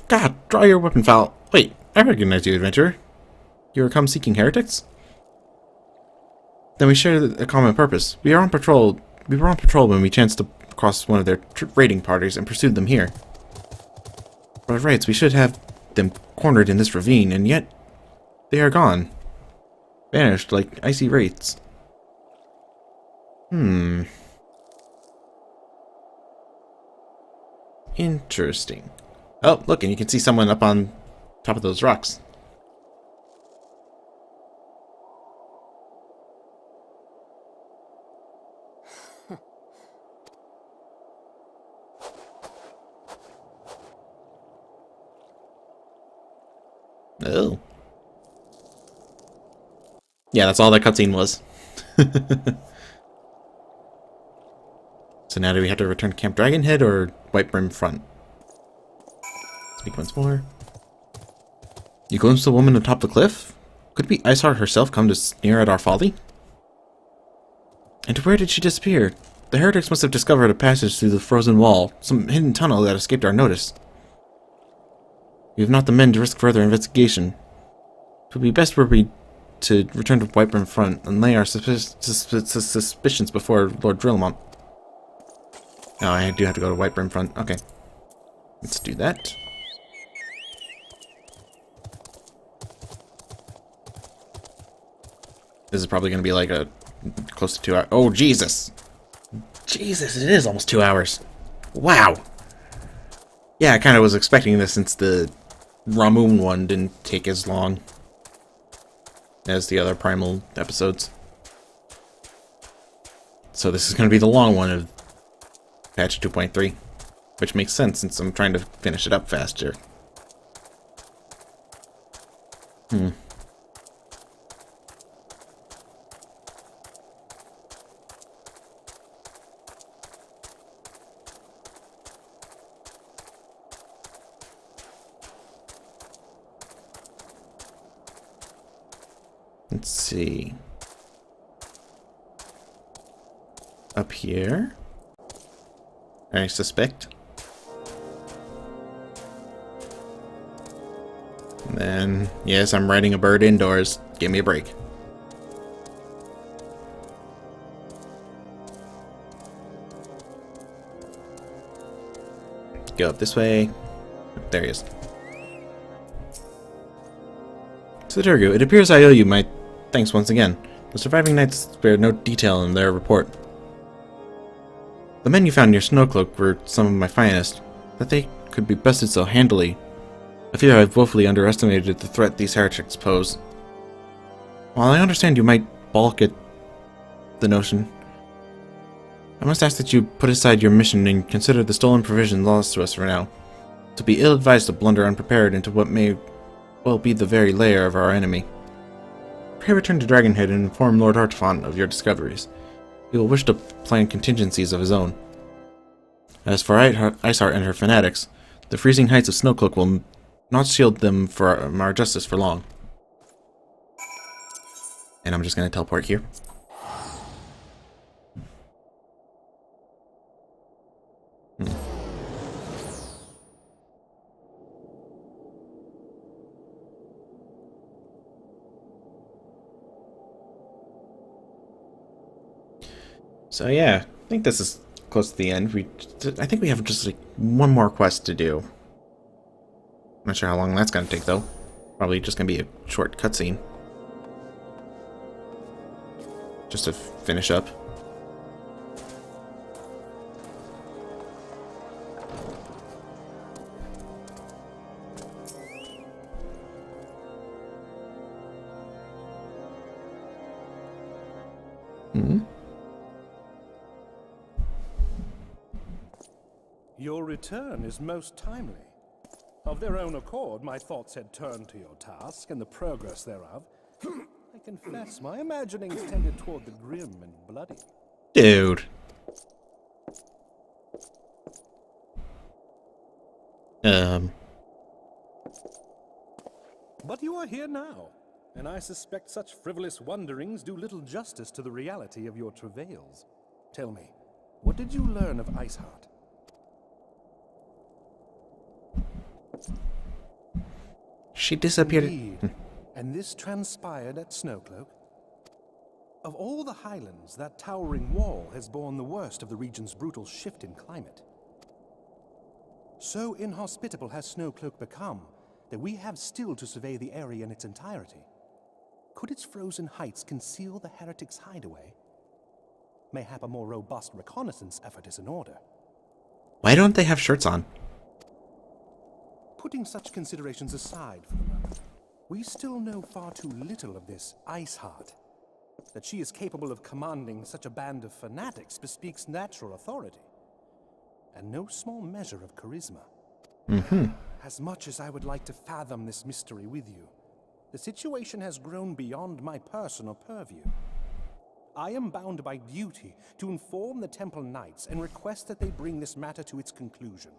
Speaker 1: God, draw your weapon foul. Wait, I recognize you, adventurer. You are come seeking heretics? Then we share a common purpose. We are on patrol. We were on patrol when we chanced to cross one of their raiding parties and pursued them here. By rights, we should have them cornered in this ravine, and yet they are gone. Vanished like icy wraiths. Interesting. Oh, look, and you can see someone up on top of those rocks. Oh. Yeah, that's all that cutscene was. So now do we have to return to Camp Dragonhead or White Brim Front? Speak once more. You glimpsed the woman atop the cliff? Could it be Iceheart herself come to sneer at our folly? And where did she disappear? The heretics must have discovered a passage through the frozen wall, some hidden tunnel that escaped our notice. We have not the men to risk further investigation. It would be best were we to return to White Brim Front and lay our suspicions before Lord Drillamont. Oh, I do have to go to White Brim Front. Okay. Let's do that. This is probably going to be like a close to 2 hours. Oh, Jesus! Jesus, it is almost 2 hours. Wow! Yeah, I kind of was expecting this since the Ramun one didn't take as long as the other Primal episodes. So this is going to be the long one of patch 2.3, which makes sense since I'm trying to finish it up faster. Let's see. Up here, I suspect. And then, yes, I'm riding a bird indoors. Give me a break. Go up this way. There he is. To the Turgu, it appears I owe you my thanks once again. The surviving knights spared no detail in their report. The men you found near Snowcloak were some of my finest. That they could be bested so handily. I fear I've woefully underestimated the threat these heretics pose. While I understand you might balk at the notion, I must ask that you put aside your mission and consider the stolen provisions lost to us for now. To be ill-advised to blunder unprepared into what may well be the very lair of our enemy. Pray return to Dragonhead and inform Lord Artefont of your discoveries. He will wish to plan contingencies of his own. As for Iceheart and her fanatics, the freezing heights of Snowcloak will not shield them from our justice for long. And I'm just going to teleport here. So yeah, I think this is close to the end. I think we have just like one more quest to do. Not sure how long that's gonna take though. Probably just gonna be a short cutscene. Just to finish up.
Speaker 4: Your return is most timely. Of their own accord, my thoughts had turned to your task and the progress thereof. I confess, my imaginings tended toward the grim and bloody.
Speaker 1: Dude.
Speaker 4: But you are here now, and I suspect such frivolous wonderings do little justice to the reality of your travails. Tell me, what did you learn of Iceheart?
Speaker 1: She disappeared.
Speaker 4: Indeed. And this transpired at Snowcloak? Of all the highlands, that towering wall has borne the worst of the region's brutal shift in climate. So inhospitable has Snowcloak become that we have still to survey the area in its entirety. Could its frozen heights conceal the heretics' hideaway? Mayhap a more robust reconnaissance effort is in order.
Speaker 1: Why don't they have shirts on?
Speaker 4: Putting such considerations aside for the moment, we still know far too little of this Iceheart. That she is capable of commanding such a band of fanatics bespeaks natural authority, and no small measure of charisma. As much as I would like to fathom this mystery with you, the situation has grown beyond my personal purview. I am bound by duty to inform the Temple Knights and request that they bring this matter to its conclusion.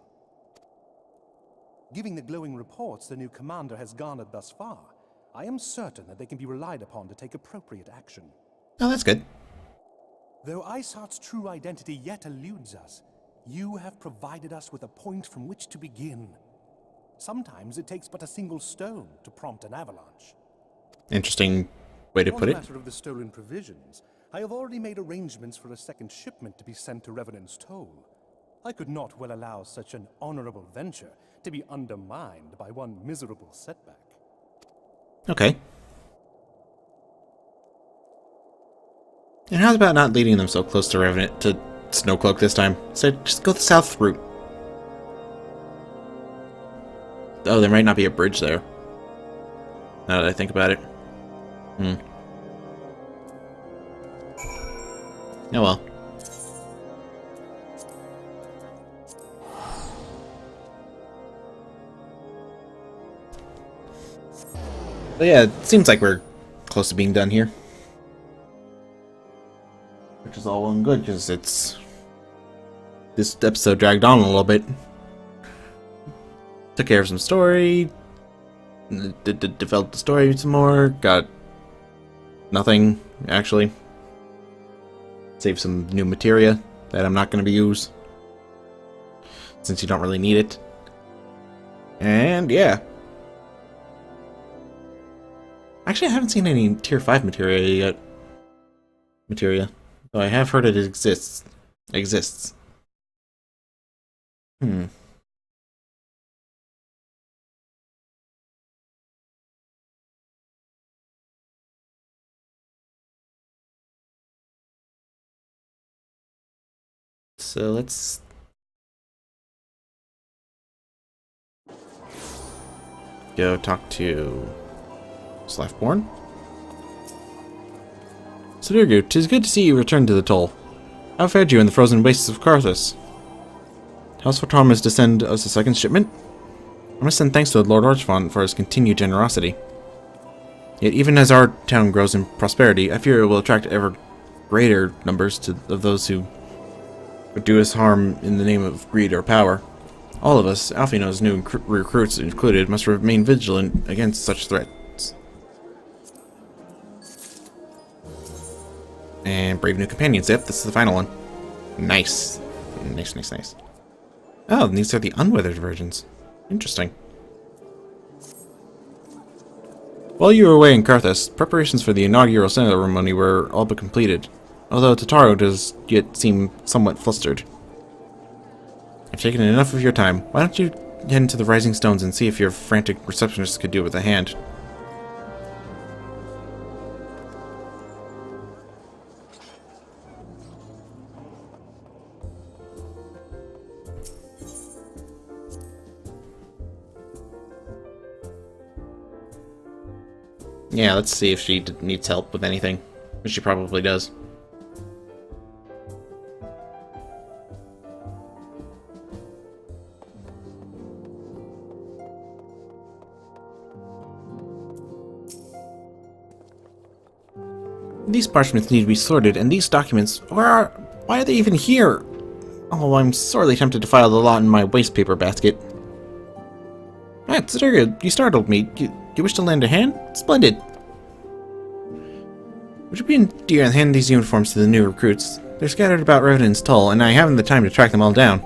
Speaker 4: Given the glowing reports the new commander has garnered thus far, I am certain that they can be relied upon to take appropriate action.
Speaker 1: Oh, that's good.
Speaker 4: Though Iceheart's true identity yet eludes us, you have provided us with a point from which to begin. Sometimes it takes but a single stone to prompt an avalanche.
Speaker 1: Interesting way to put it.
Speaker 4: On the matter of the stolen provisions, I have already made arrangements for a second shipment to be sent to Revenant's Toll. I could not well allow such an honorable venture to be undermined by one miserable setback.
Speaker 1: Okay. And how's about not leading them so close to Revenant to Snowcloak this time? So just go the south route. Oh, there might not be a bridge there. Now that I think about it. Oh well. But yeah, it seems like we're close to being done here. Which is all well and good, because it's... This episode dragged on a little bit. Took care of some story. Developed the story some more. Got... nothing, actually. Saved some new materia that I'm not going to be used. Since you don't really need it. And yeah. Actually, I haven't seen any tier 5 materia yet. Though I have heard it exists. So let's go talk to Slaffborn. So Dirgu, 'tis good to see you return to the toll. How fared you in the frozen wastes of Karthus? House Fortorm is to send us a second shipment? I must send thanks to Lord Orchfont for his continued generosity. Yet even as our town grows in prosperity, I fear it will attract ever greater numbers of those who would do us harm in the name of greed or power. All of us, Alfino's new recruits included, must remain vigilant against such threats. And brave new companions. Yep, this is the final one. Nice. Nice, nice, nice. Oh, and these are the unweathered versions. Interesting. While you were away in Karthus, preparations for the inaugural ceremony were all but completed, although Totaro does yet seem somewhat flustered. I've taken enough of your time. Why don't you head into the Rising Stones and see if your frantic receptionist could do it with a hand? Yeah, let's see if she needs help with anything. Which she probably does. These parchments need to be sorted, and these documents... why are they even here? Oh, I'm sorely tempted to file the lot in my waste paper basket. Ah, Tsuruga, you startled me. You wish to lend a hand? Splendid. Would you be dear and hand these uniforms to the new recruits? They're scattered about Roden's Toll, and I haven't the time to track them all down.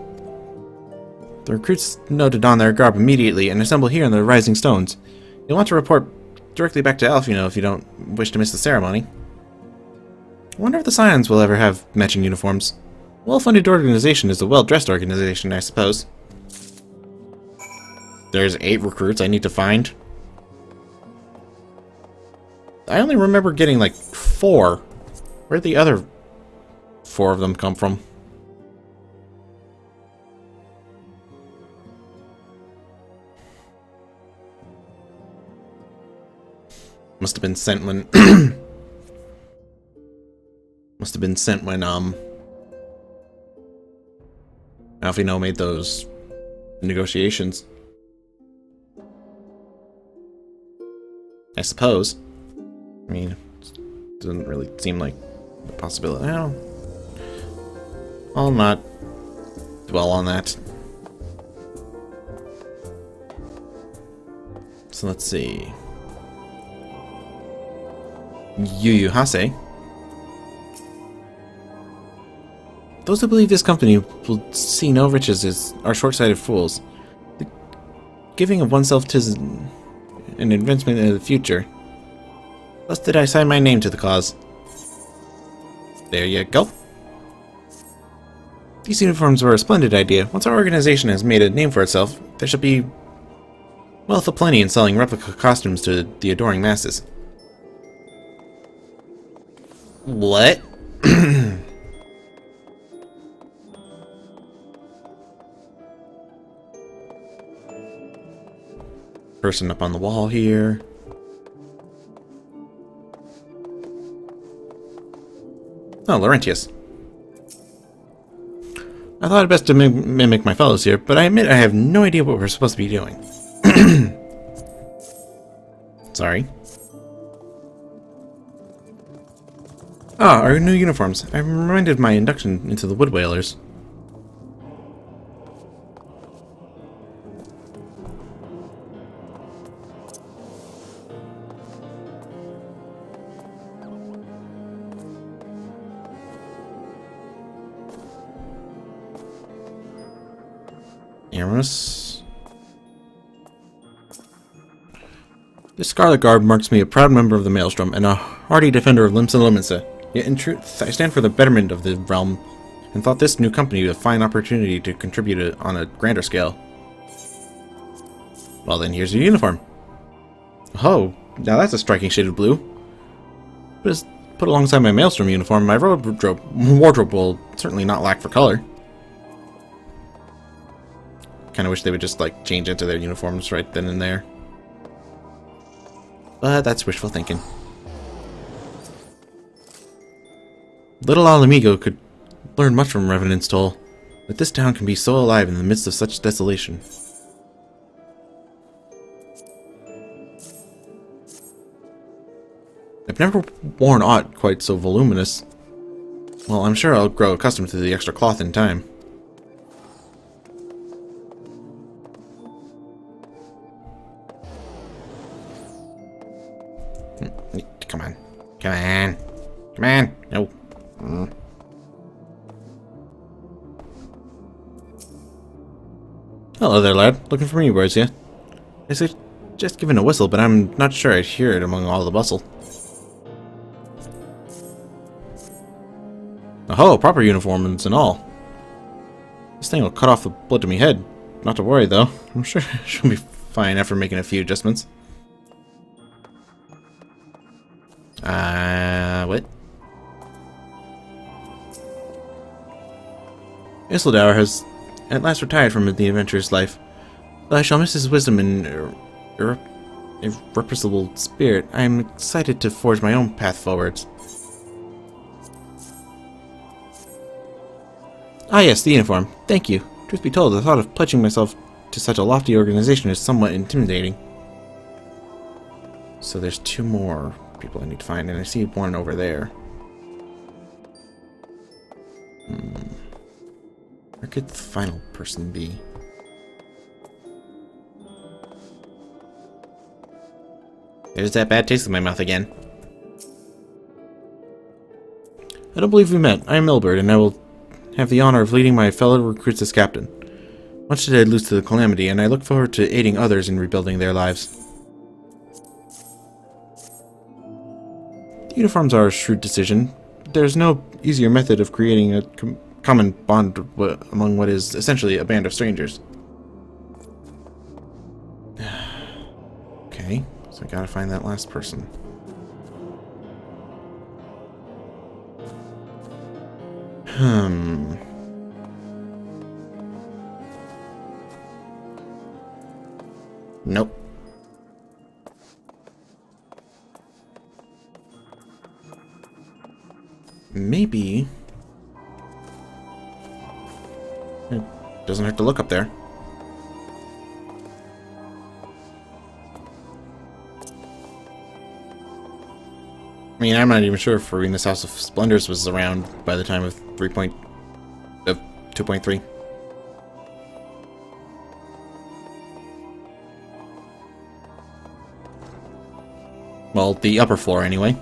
Speaker 1: The recruits know to don their garb immediately and assemble here in the Rising Stones. You'll want to report directly back to Alfino if you don't wish to miss the ceremony. I wonder if the Scions will ever have matching uniforms. A well-funded organization is a well-dressed organization, I suppose. There's 8 recruits I need to find. I only remember getting like 4. Where'd the other 4 of them come from? Must have been sent when must have been sent when Alfino made those negotiations. I suppose. I mean, it doesn't really seem like a possibility. I'll not dwell on that. So let's see. Yu Hase. Those who believe this company will see no riches are short-sighted fools. The giving of oneself to an advancement in the future. Thus did I sign my name to the cause. There you go. These uniforms were a splendid idea. Once our organization has made a name for itself, there should be wealth aplenty in selling replica costumes to the adoring masses. What? Person up on the wall here. Oh, Laurentius. I thought it best to mimic my fellows here, but I admit I have no idea what we're supposed to be doing. Sorry. Ah, our new uniforms. I'm reminded of my induction into the Wood Whalers. Aramis. This scarlet garb marks me a proud member of the Maelstrom and a hardy defender of Limsa Lominsa. Yet in truth, I stand for the betterment of the realm, and thought this new company a fine opportunity to contribute on a grander scale. Well then, here's your uniform. Oh, now that's a striking shade of blue. But as put alongside my Maelstrom uniform, my wardrobe will certainly not lack for color. kind of wish they would just, like, change into their uniforms right then and there. But that's wishful thinking. Little Alamigo could learn much from Revenant's Toll, but this town can be so alive in the midst of such desolation. I've never worn aught quite so voluminous. Well, I'm sure I'll grow accustomed to the extra cloth in time. Come on. Come on. Come on. No. Hello there, lad. Looking for me, boys, yeah? I said just giving a whistle, but I'm not sure I'd hear it among all the bustle. Oh, proper uniforms and all. This thing will cut off the blood to me head. Not to worry, though. I'm sure she'll be fine after making a few adjustments. What? Isildauer has at last retired from the adventurous life. Though I shall miss his wisdom and irrepressible spirit, I am excited to forge my own path forwards. Ah yes, the uniform. Thank you. Truth be told, the thought of pledging myself to such a lofty organization is somewhat intimidating. So there's 2 more people I need to find, and I see one over there. Where could the final person be? There's that bad taste in my mouth again. I don't believe we met. I am Milbert, and I will have the honor of leading my fellow recruits as captain. Much did I lose to the calamity, and I look forward to aiding others in rebuilding their lives. The uniforms are a shrewd decision. There's no easier method of creating a common bond among what is essentially a band of strangers. Okay, so I gotta find that last person. Nope. Maybe it doesn't hurt to look up there. I mean, I'm not even sure if Arena's House of Splendors was around by the time of 2.3. Well, the upper floor, anyway.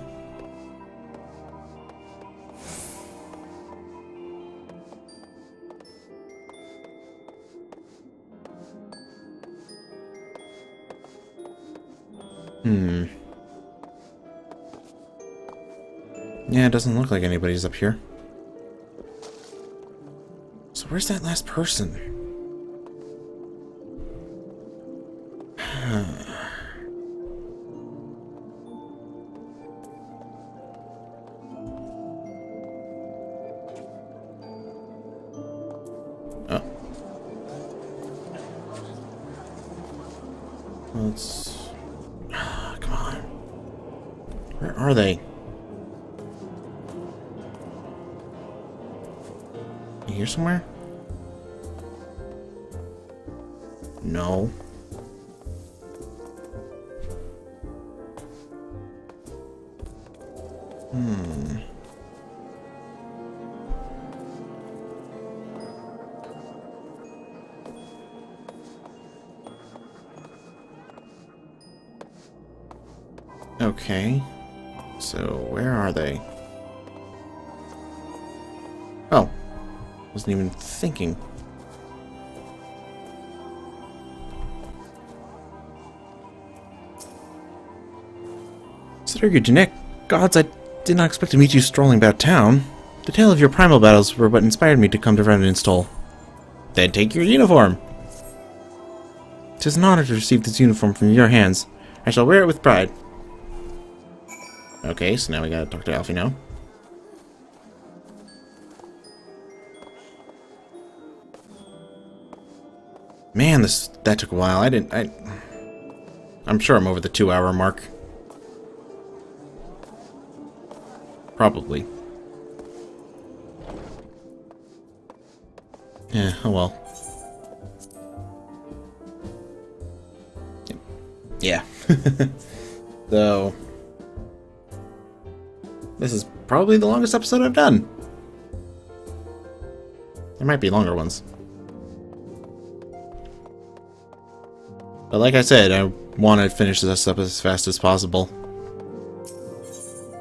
Speaker 1: Yeah, it doesn't look like anybody's up here. So where's that last person? Oh. Let's... come on. Where are they? Here somewhere? No. Okay. So, where are they? Oh. Wasn't even thinking. Genetic gods, I did not expect to meet you strolling about town. The tale of your primal battles were what inspired me to come to Revenant's Toll. Then take your uniform. 'Tis an honor to receive this uniform from your hands. I shall wear it with pride. Okay, so now we gotta talk to Alfie now. Man, that took a while. I'm sure I'm over the 2-hour mark. Probably. Yeah, oh well. Yeah. So, this is probably the longest episode I've done. There might be longer ones. But like I said, I want to finish this up as fast as possible.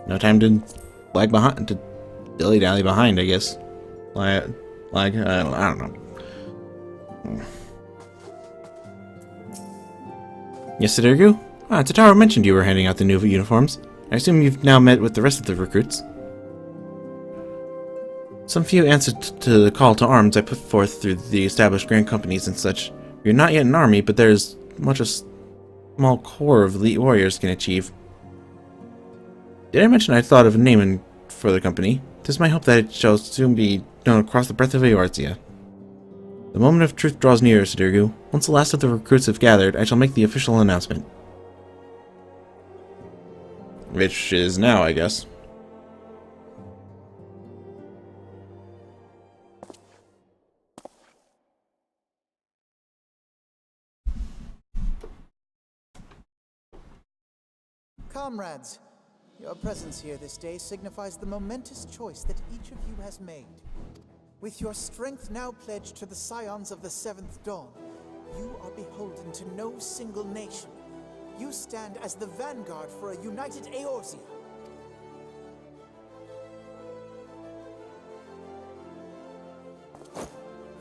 Speaker 1: No time to lag behind, to dilly-dally behind, I guess. I don't know. Yes, Sidirgu? Ah, Totaro mentioned you were handing out the new uniforms. I assume you've now met with the rest of the recruits. Some few answered to the call to arms I put forth through the established grand companies and such. You're not yet an army, but there's much a small core of elite warriors can achieve. Did I mention I thought of a name for the company? It is my hope that it shall soon be known across the breadth of Eorzea. The moment of truth draws nearer, Sidirgu. Once the last of the recruits have gathered, I shall make the official announcement. Which is now, I guess.
Speaker 5: Comrades, your presence here this day signifies the momentous choice that each of you has made. With your strength now pledged to the scions of the Seventh Dawn, you are beholden to no single nation. You stand as the vanguard for a united Eorzea.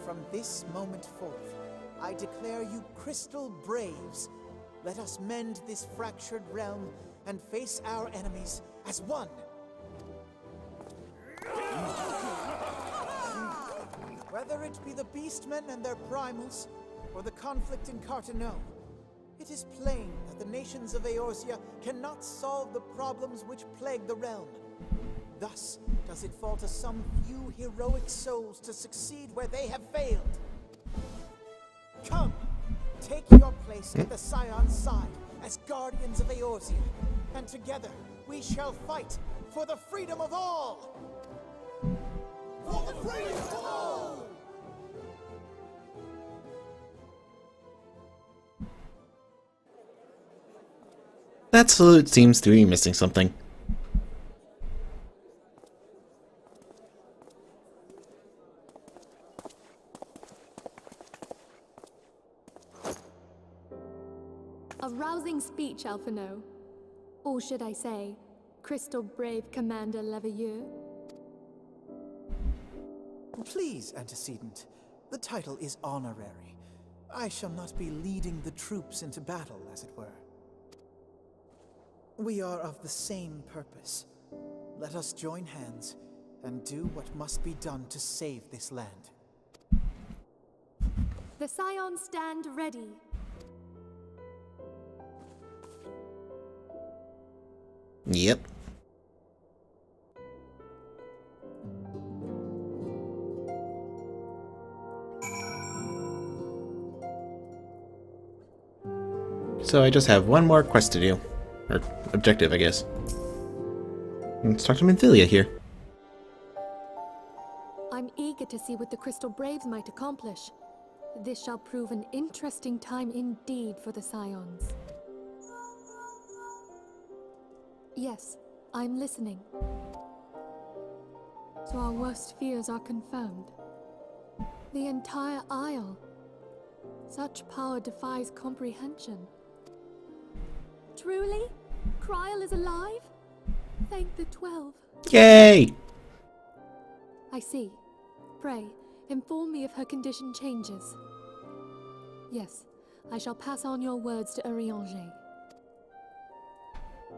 Speaker 5: From this moment forth, I declare you Crystal Braves. Let us mend this fractured realm and face our enemies as one. Whether it be the Beastmen and their primals, or the conflict in Carteneau, it is plain that the nations of Eorzea cannot solve the problems which plague the realm. Thus does it fall to some few heroic souls to succeed where they have failed. Come, take your place at the Scion's side as guardians of Eorzea, and together we shall fight for the freedom of all! For the freedom of all!
Speaker 1: That salute seems to be missing something.
Speaker 6: A rousing speech, Alphino. Or should I say, Crystal Brave Commander Leveilleur?
Speaker 5: Please, Antecedent. The title is honorary. I shall not be leading the troops into battle, as it were. We are of the same purpose. Let us join hands and do what must be done to save this land.
Speaker 6: The Scions stand ready.
Speaker 1: Yep. So I just have one more quest to do. Or objective, I guess. Let's talk to Minfilia here.
Speaker 6: I'm eager to see what the Crystal Braves might accomplish. This shall prove an interesting time indeed for the Scions. Yes, I'm listening. So our worst fears are confirmed. The entire Isle. Such power defies comprehension. Truly? Kryl is alive? Thank the 12.
Speaker 1: Yay!
Speaker 6: I see. Pray, inform me if her condition changes. Yes, I shall pass on your words to Urianger.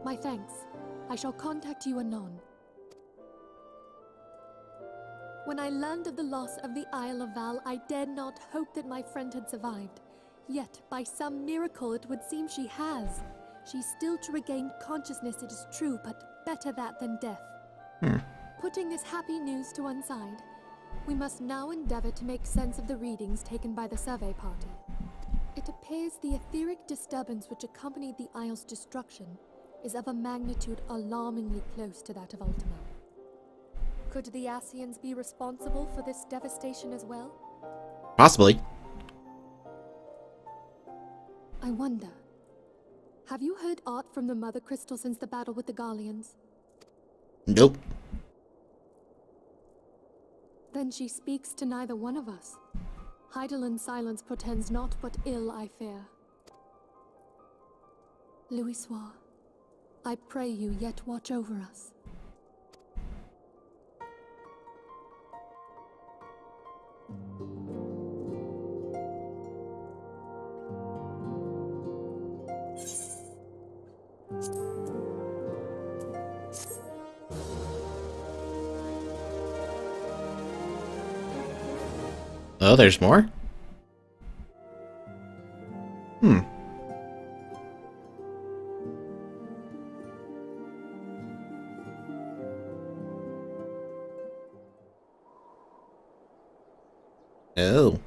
Speaker 6: My thanks. I shall contact you anon. When I learned of the loss of the Isle of Val, I dared not hope that my friend had survived. Yet, by some miracle, it would seem she has. She's still to regain consciousness, it is true, but better that than death. Putting this happy news to one side, we must now endeavor to make sense of the readings taken by the survey party. It appears the etheric disturbance which accompanied the Isle's destruction is of a magnitude alarmingly close to that of Ultima. Could the Ascians be responsible for this devastation as well?
Speaker 1: Possibly.
Speaker 6: I wonder. Have you heard aught from the Mother Crystal since the battle with the Garleans?
Speaker 1: Nope.
Speaker 6: Then she speaks to neither one of us. Heidelin silence portends naught but ill, I fear. Louisoix, I pray you yet watch over us.
Speaker 1: Oh, there's more? Hmm. Oh.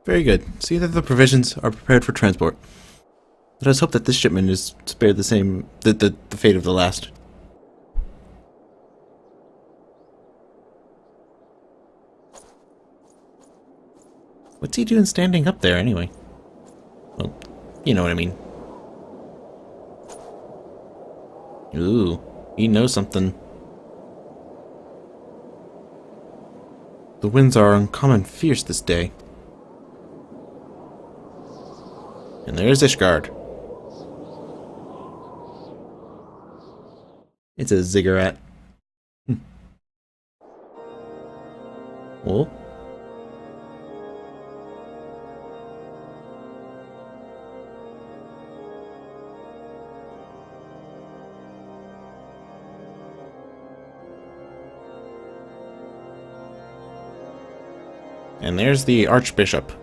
Speaker 1: Very good. See that the provisions are prepared for transport. Let us hope that this shipment is spared the fate of the last. What's he doing standing up there anyway? Well, you know what I mean. Ooh, he knows something. The winds are uncommon fierce this day. And there's Ishgard. It's a ziggurat. Oh. And there's the Archbishop.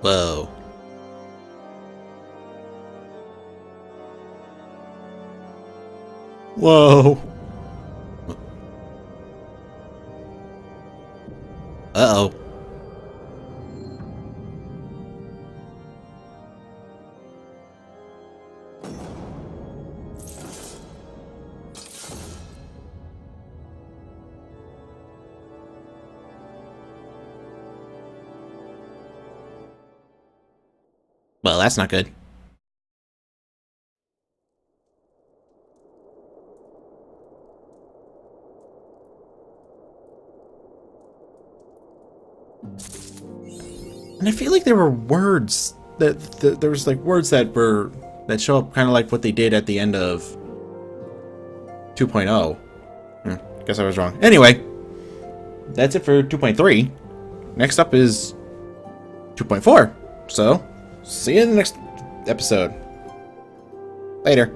Speaker 1: Whoa. Whoa. Uh-oh. Well, that's not good. And I feel like there were words there was like words that show up kind of like what they did at the end of 2.0. Guess I was wrong. Anyway, that's it for 2.3. Next up is 2.4. So, see you in the next episode. Later.